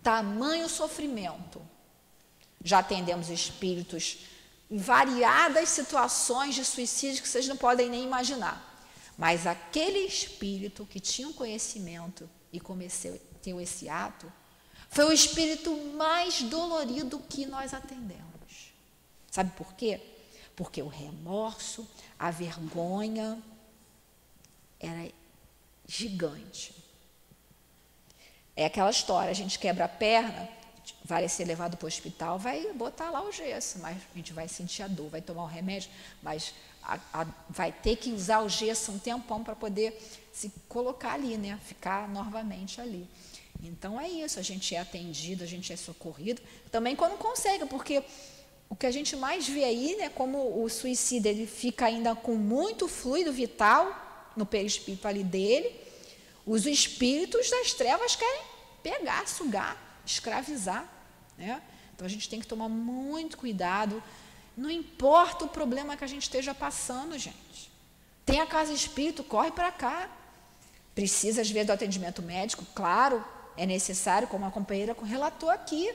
Tamanho sofrimento. Já atendemos espíritos em variadas situações de suicídio que vocês não podem nem imaginar. Mas aquele espírito que tinha um conhecimento e cometeu esse ato, foi o espírito mais dolorido que nós atendemos. Sabe por quê? Porque o remorso, a vergonha era gigante. É aquela história, a gente quebra a perna, vai ser levado para o hospital, vai botar lá o gesso, mas a gente vai sentir a dor, vai tomar o remédio, mas vai ter que usar o gesso um tempão para poder se colocar ali, né? Ficar novamente ali. Então é isso, a gente é atendido, a gente é socorrido, também quando consegue, porque o que a gente mais vê aí, né, como o suicida ele fica ainda com muito fluido vital no perispírito ali dele, os espíritos das trevas querem pegar, sugar, escravizar, né? Então a gente tem que tomar muito cuidado, não importa o problema que a gente esteja passando, gente. Tem a casa espírito, corre para cá. Precisa, às vezes, do atendimento médico, claro, é necessário, como a companheira relatou aqui.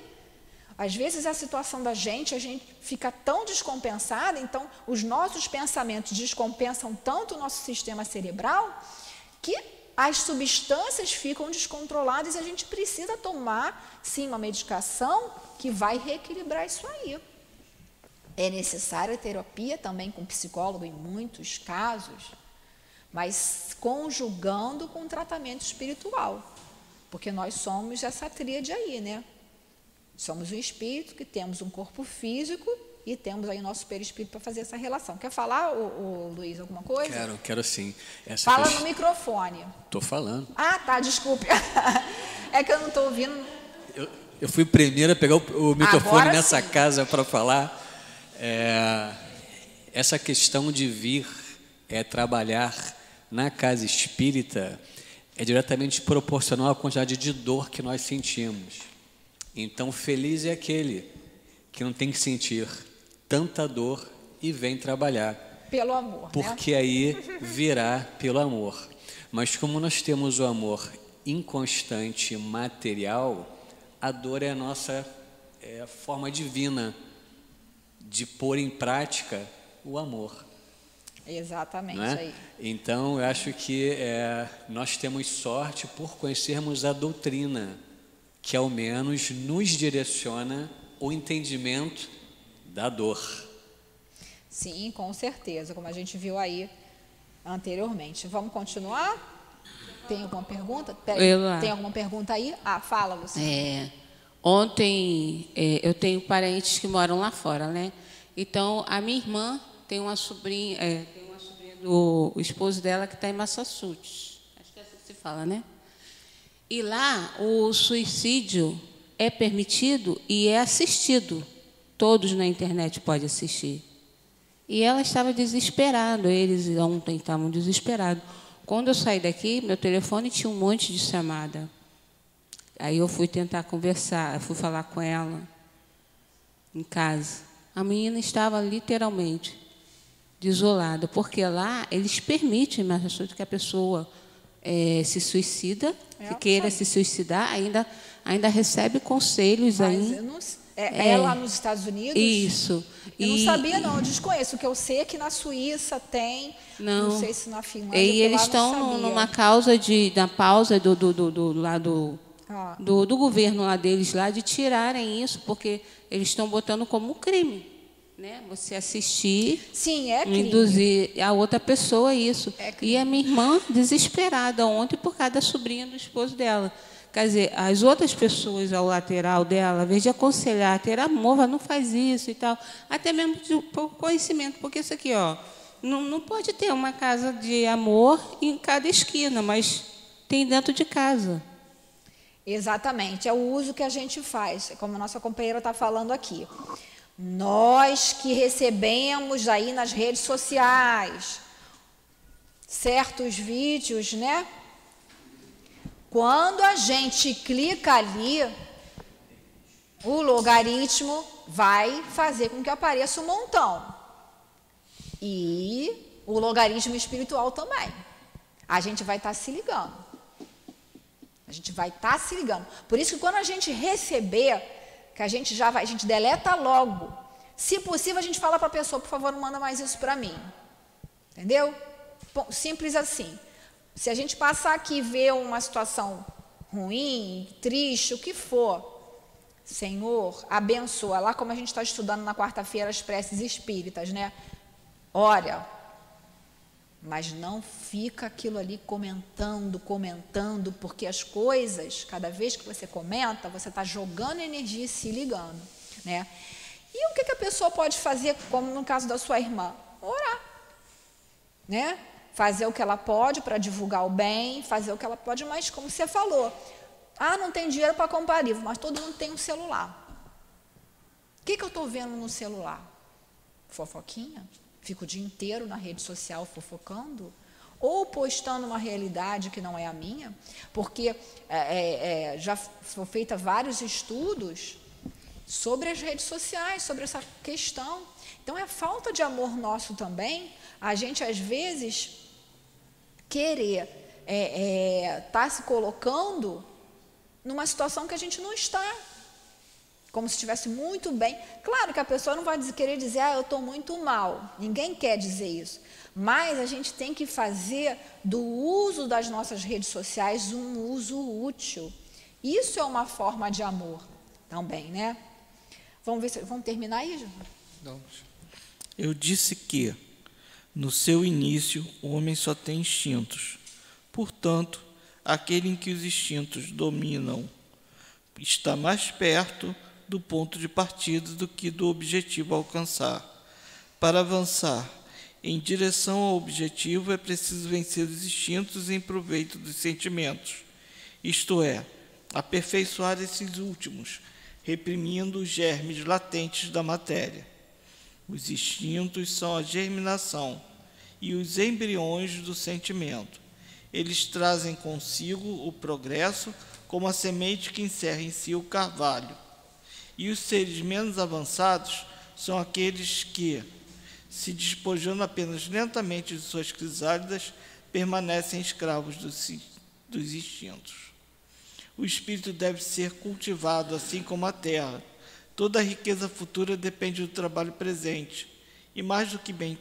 Às vezes a situação da gente, a gente fica tão descompensada, então os nossos pensamentos descompensam tanto o nosso sistema cerebral que as substâncias ficam descontroladas e a gente precisa tomar, sim, uma medicação que vai reequilibrar isso aí. É necessária terapia também com psicólogo em muitos casos, mas conjugando com tratamento espiritual, porque nós somos essa tríade aí, né? Somos um espírito que temos um corpo físico e temos aí o nosso perispírito para fazer essa relação. Quer falar, Luiz, alguma coisa? Quero sim. Fala no microfone. Estou falando. Ah, tá, desculpe. É que eu não estou ouvindo. Eu fui primeiro a pegar o microfone Agora nessa sim. casa para falar. Essa questão de vir trabalhar na casa espírita é diretamente proporcional à quantidade de dor que nós sentimos. Então, feliz é aquele que não tem que sentir tanta dor e vem trabalhar. Pelo amor, porque aí virá pelo amor. Mas como nós temos o amor inconstante, material, a dor é a nossa forma divina de pôr em prática o amor. Exatamente, não é? aí. Então, eu acho que nós temos sorte por conhecermos a doutrina, que ao menos nos direciona o entendimento da dor. Sim, com certeza, como a gente viu aí anteriormente. Vamos continuar? Tem alguma pergunta? Tem alguma pergunta aí? Fala, Luciana. Ontem, eu tenho parentes que moram lá fora, né? Então, a minha irmã tem uma sobrinha, do esposo dela que está em Massachusetts. Acho que é assim que se fala, né? E lá, o suicídio é permitido e é assistido. Todos na internet podem assistir. E ela estava desesperada, eles ontem estavam desesperados. Quando eu saí daqui, meu telefone tinha um monte de chamada. Aí eu fui tentar conversar, fui falar com ela em casa. A menina estava literalmente desolada, porque lá eles permitem, mas que a pessoa se suicida, que queira se suicidar, ainda recebe conselhos. É lá nos Estados Unidos? Isso. Eu não sabia, não, eu desconheço. O que eu sei é que na Suíça tem, não sei se na Finlândia. E eles estão numa causa na pausa do governo lá deles, lá, de tirarem isso, porque eles estão botando como um crime. Né? Você assistir, sim, é crime. Induzir a outra pessoa a isso. E a minha irmã, desesperada ontem, por causa da sobrinha do esposo dela, Quer dizer, as outras pessoas ao lateral dela, ao invés de aconselhar, ter amor, não faz isso e tal, até mesmo por conhecimento, porque isso aqui, ó, não pode ter uma casa de amor em cada esquina, mas tem dentro de casa. Exatamente, é o uso que a gente faz, como a nossa companheira está falando aqui. Nós que recebemos aí nas redes sociais certos vídeos, né? Quando a gente clica ali, o logaritmo vai fazer com que apareça um montão. E o logaritmo espiritual também. A gente vai estar se ligando. A gente vai estar se ligando. Por isso que quando a gente receber, que a gente já vai, a gente deleta logo. Se possível, a gente fala para a pessoa, por favor, não manda mais isso para mim. Entendeu? Simples assim. Se a gente passar aqui e ver uma situação ruim, triste, o que for, Senhor, abençoa. Lá como a gente está estudando na quarta-feira as preces espíritas, né? Ora, mas não fica aquilo ali comentando, porque as coisas, cada vez que você comenta, você está jogando energia e se ligando, né? E o que a pessoa pode fazer, como no caso da sua irmã? Orar, né? Fazer o que ela pode para divulgar o bem, fazer o que ela pode, mas como você falou, não tem dinheiro para comprar livro, mas todo mundo tem um celular. O que eu estou vendo no celular? Fofoquinha? Fico o dia inteiro na rede social fofocando? Ou postando uma realidade que não é a minha? Porque já foram feitos vários estudos sobre as redes sociais, sobre essa questão. Então, é falta de amor nosso também, a gente, às vezes, querer estar se colocando numa situação que a gente não está, como se estivesse muito bem. Claro que a pessoa não vai querer dizer, eu estou muito mal, ninguém quer dizer isso, mas a gente tem que fazer do uso das nossas redes sociais um uso útil. Isso é uma forma de amor também, né? Vamos terminar aí, João? Vamos. Eu disse que, no seu início, o homem só tem instintos. Portanto, aquele em que os instintos dominam está mais perto do ponto de partida do que do objetivo a alcançar. Para avançar em direção ao objetivo, é preciso vencer os instintos em proveito dos sentimentos, isto é, aperfeiçoar esses últimos, reprimindo os germes latentes da matéria. Os instintos são a germinação e os embriões do sentimento. Eles trazem consigo o progresso como a semente que encerra em si o carvalho. E os seres menos avançados são aqueles que, se despojando apenas lentamente de suas crisálidas, permanecem escravos dos instintos. O espírito deve ser cultivado, assim como a terra. Toda a riqueza futura depende do trabalho presente, e mais do que bens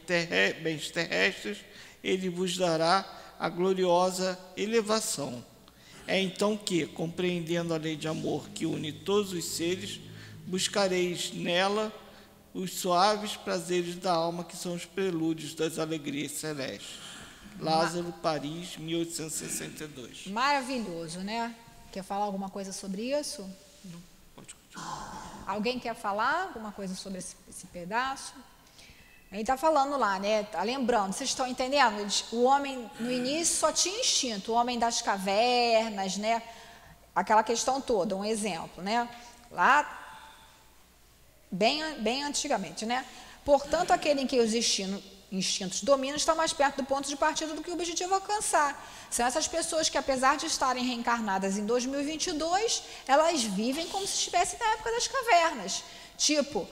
terrestres, ele vos dará a gloriosa elevação. É então que, compreendendo a lei de amor que une todos os seres, buscareis nela os suaves prazeres da alma, que são os prelúdios das alegrias celestes. Lázaro, Paris, 1862. Maravilhoso, né? Quer falar alguma coisa sobre isso? Não, pode continuar. Alguém quer falar alguma coisa sobre esse pedaço? Ele está falando lá, né? Tá lembrando, vocês estão entendendo? O homem, no início, só tinha instinto. O homem das cavernas, né? Aquela questão toda, um exemplo, né? Lá, bem antigamente, né? Portanto, aquele em que os instintos dominam está mais perto do ponto de partida do que o objetivo a alcançar. São essas pessoas que, apesar de estarem reencarnadas em 2022, elas vivem como se estivessem na época das cavernas. Tipo,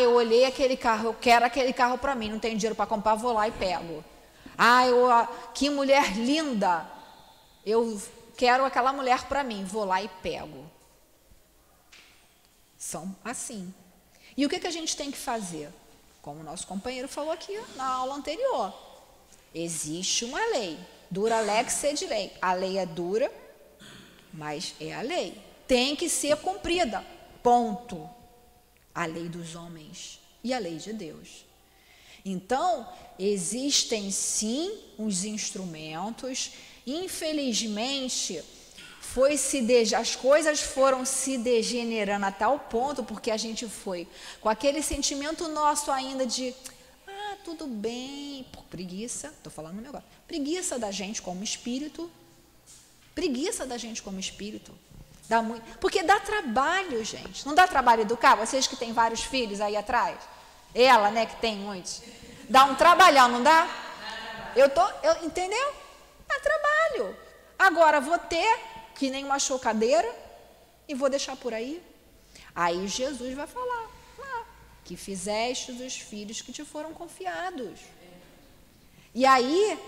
eu olhei aquele carro, eu quero aquele carro para mim, não tenho dinheiro para comprar, vou lá e pego. Que mulher linda, eu quero aquela mulher para mim, vou lá e pego. São assim. E o que a gente tem que fazer? Como o nosso companheiro falou aqui na aula anterior, existe uma lei, dura lex sed lei. A lei é dura, mas é a lei. Tem que ser cumprida, ponto. A lei dos homens e a lei de Deus. Então, existem sim os instrumentos, infelizmente, as coisas foram se degenerando a tal ponto, porque a gente foi com aquele sentimento nosso ainda de, tudo bem, por preguiça, estou falando no meu agora, preguiça da gente como espírito, porque dá trabalho, gente, não dá trabalho educar, vocês que têm vários filhos aí atrás, ela, né, que tem muitos, dá um trabalhão, não dá? Entendeu? Dá trabalho. Agora, vou ter que nem uma chocadeira e vou deixar por aí. Aí Jesus vai falar, que fizeste dos filhos que te foram confiados. E aí,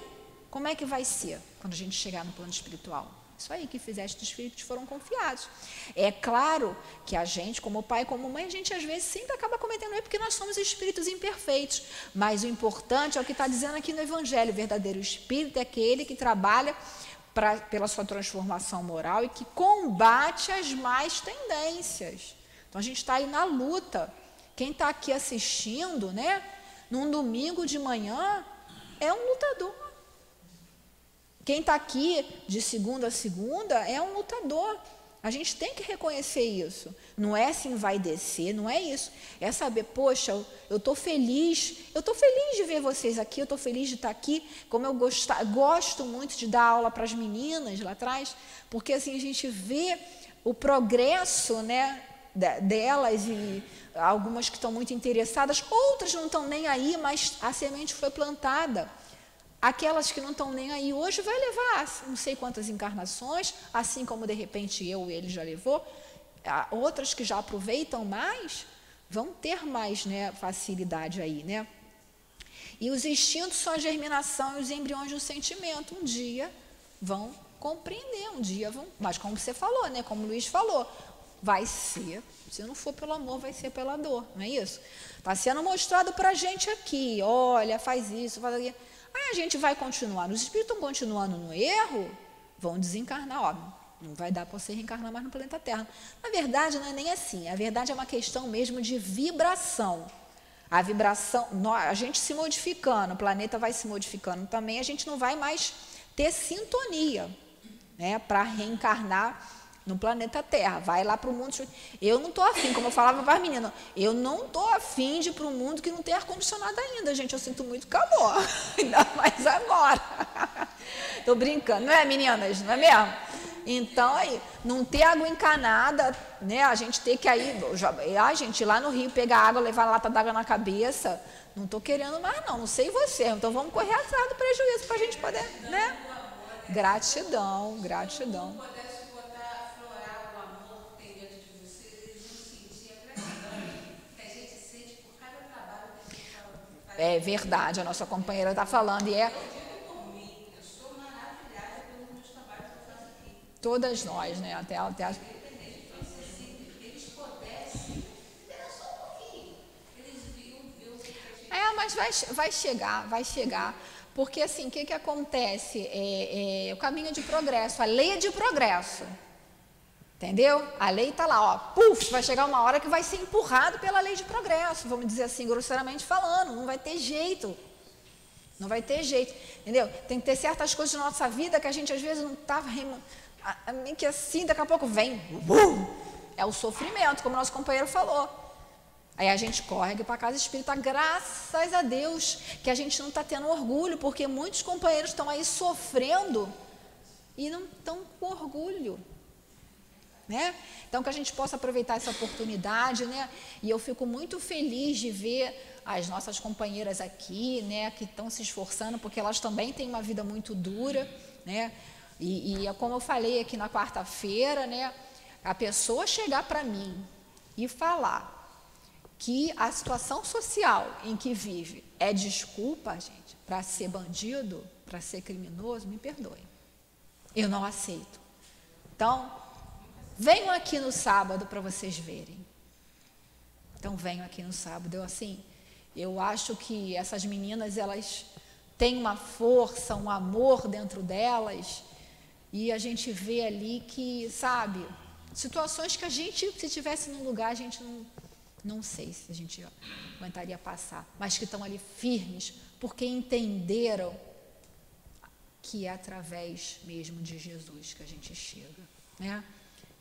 como é que vai ser quando a gente chegar no plano espiritual? Isso aí, que fizeste dos filhos que te foram confiados. É claro que a gente, como pai, como mãe, a gente às vezes sempre acaba cometendo erro, porque nós somos espíritos imperfeitos. Mas o importante é o que está dizendo aqui no Evangelho. O verdadeiro espírito é aquele que trabalha pela sua transformação moral e que combate as más tendências. Então a gente está aí na luta. Quem está aqui assistindo, né, num domingo de manhã, é um lutador. Quem está aqui de segunda a segunda é um lutador. A gente tem que reconhecer isso. Não é se envaidecer, não é isso. É saber, poxa, eu estou feliz de ver vocês aqui, eu estou feliz de estar aqui, como eu gosto muito de dar aula para as meninas lá atrás, porque assim a gente vê o progresso, né, delas, e algumas que estão muito interessadas, outras não estão nem aí, mas a semente foi plantada. Aquelas que não estão nem aí hoje vai levar não sei quantas encarnações, assim como de repente ele já levou. Outras que já aproveitam mais, vão ter mais, né, facilidade aí, né? E os instintos são a germinação e os embriões do sentimento. Um dia vão compreender, um dia vão... Mas como você falou, né, como o Luiz falou, vai ser, se não for pelo amor, vai ser pela dor, não é isso? Está sendo mostrado para a gente aqui, olha, faz isso, faz aquilo. Aí a gente vai continuar, os espíritos estão continuando no erro, vão desencarnar, ó, não vai dar para você reencarnar mais no planeta Terra. Na verdade, não é nem assim, a verdade é uma questão mesmo de vibração. A vibração, a gente se modificando, o planeta vai se modificando também, a gente não vai mais ter sintonia, né, para reencarnar no planeta Terra, vai lá para o mundo. Eu não estou afim, como eu falava para as meninas, eu não estou afim de ir para um mundo que não tem ar-condicionado ainda, gente, eu sinto muito calor, ainda mais agora. Estou brincando, não é, meninas? Não é mesmo? Então, aí, não ter água encanada, né, a gente ter que gente, ir lá no Rio, pegar água, levar a lata d'água na cabeça, não estou querendo mais não sei você, então vamos correr atrás do prejuízo para a gente poder, né? Gratidão, gratidão. É verdade, a nossa companheira está falando, e é... Todas nós, né? Até mas vai chegar. Porque assim, o que acontece? O caminho é de progresso, a lei é de progresso. Entendeu? A lei está lá, ó, puf, vai chegar uma hora que vai ser empurrado pela lei de progresso, vamos dizer assim, grosseiramente falando, não vai ter jeito. Não vai ter jeito, entendeu? Tem que ter certas coisas na nossa vida que a gente às vezes não está, meio que assim, daqui a pouco vem, é o sofrimento, como o nosso companheiro falou. Aí a gente corre aqui para a casa espírita, graças a Deus, que a gente não está tendo orgulho, porque muitos companheiros estão aí sofrendo e não estão com orgulho. Né? Então, que a gente possa aproveitar essa oportunidade, né? E eu fico muito feliz de ver as nossas companheiras aqui, né? Que estão se esforçando, porque elas também têm uma vida muito dura, né? E como eu falei aqui na quarta-feira, né? A pessoa chegar para mim e falar que a situação social em que vive é desculpa, gente, para ser bandido, para ser criminoso, me perdoe. Eu não aceito. Então, venham aqui no sábado para vocês verem. Então, venham aqui no sábado. Eu acho que essas meninas, elas têm uma força, um amor dentro delas, e a gente vê ali que, sabe, situações que a gente, se tivesse num lugar, a gente não sei se a gente aguentaria passar, mas que estão ali firmes, porque entenderam que é através mesmo de Jesus que a gente chega. né?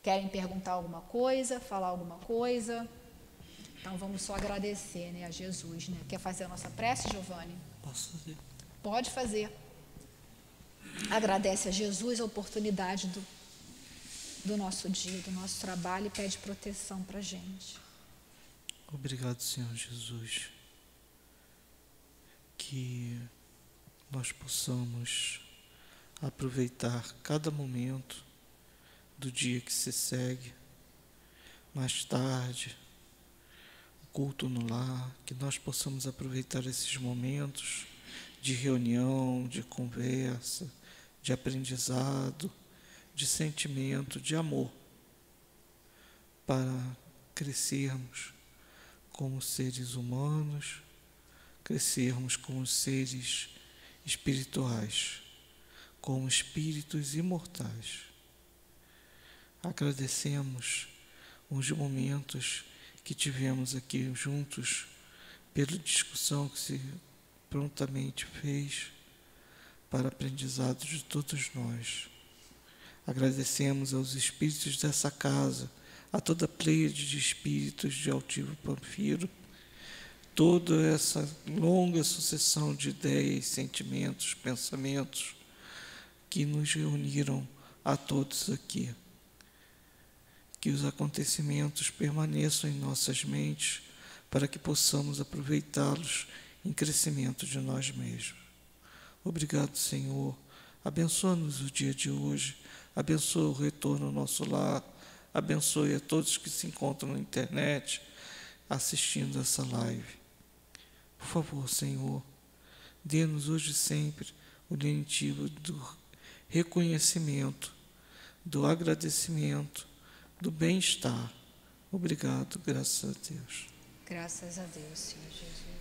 Querem perguntar alguma coisa, falar alguma coisa? Então vamos só agradecer, né, a Jesus, né? Quer fazer a nossa prece, Giovanni? Posso fazer? Pode fazer. Agradece a Jesus a oportunidade do nosso dia, do nosso trabalho e pede proteção para a gente. Obrigado, Senhor Jesus, que nós possamos aproveitar cada momento do dia que se segue, mais tarde, o culto no lar, que nós possamos aproveitar esses momentos de reunião, de conversa, de aprendizado, de sentimento, de amor, para crescermos como seres humanos, crescermos como seres espirituais, como espíritos imortais. Agradecemos os momentos que tivemos aqui juntos, pela discussão que se prontamente fez para aprendizado de todos nós. Agradecemos aos espíritos dessa casa, a toda a pleiade de espíritos de Altivo Panfiro, toda essa longa sucessão de ideias, sentimentos, pensamentos que nos reuniram a todos aqui. Que os acontecimentos permaneçam em nossas mentes para que possamos aproveitá-los em crescimento de nós mesmos. Obrigado, Senhor. Abençoa-nos o dia de hoje, abençoa o retorno ao nosso lar, abençoe a todos que se encontram na internet assistindo essa live. Por favor, Senhor, dê-nos hoje e sempre o lenitivo do reconhecimento, do agradecimento, do bem-estar. Obrigado, graças a Deus. Graças a Deus, Senhor Jesus.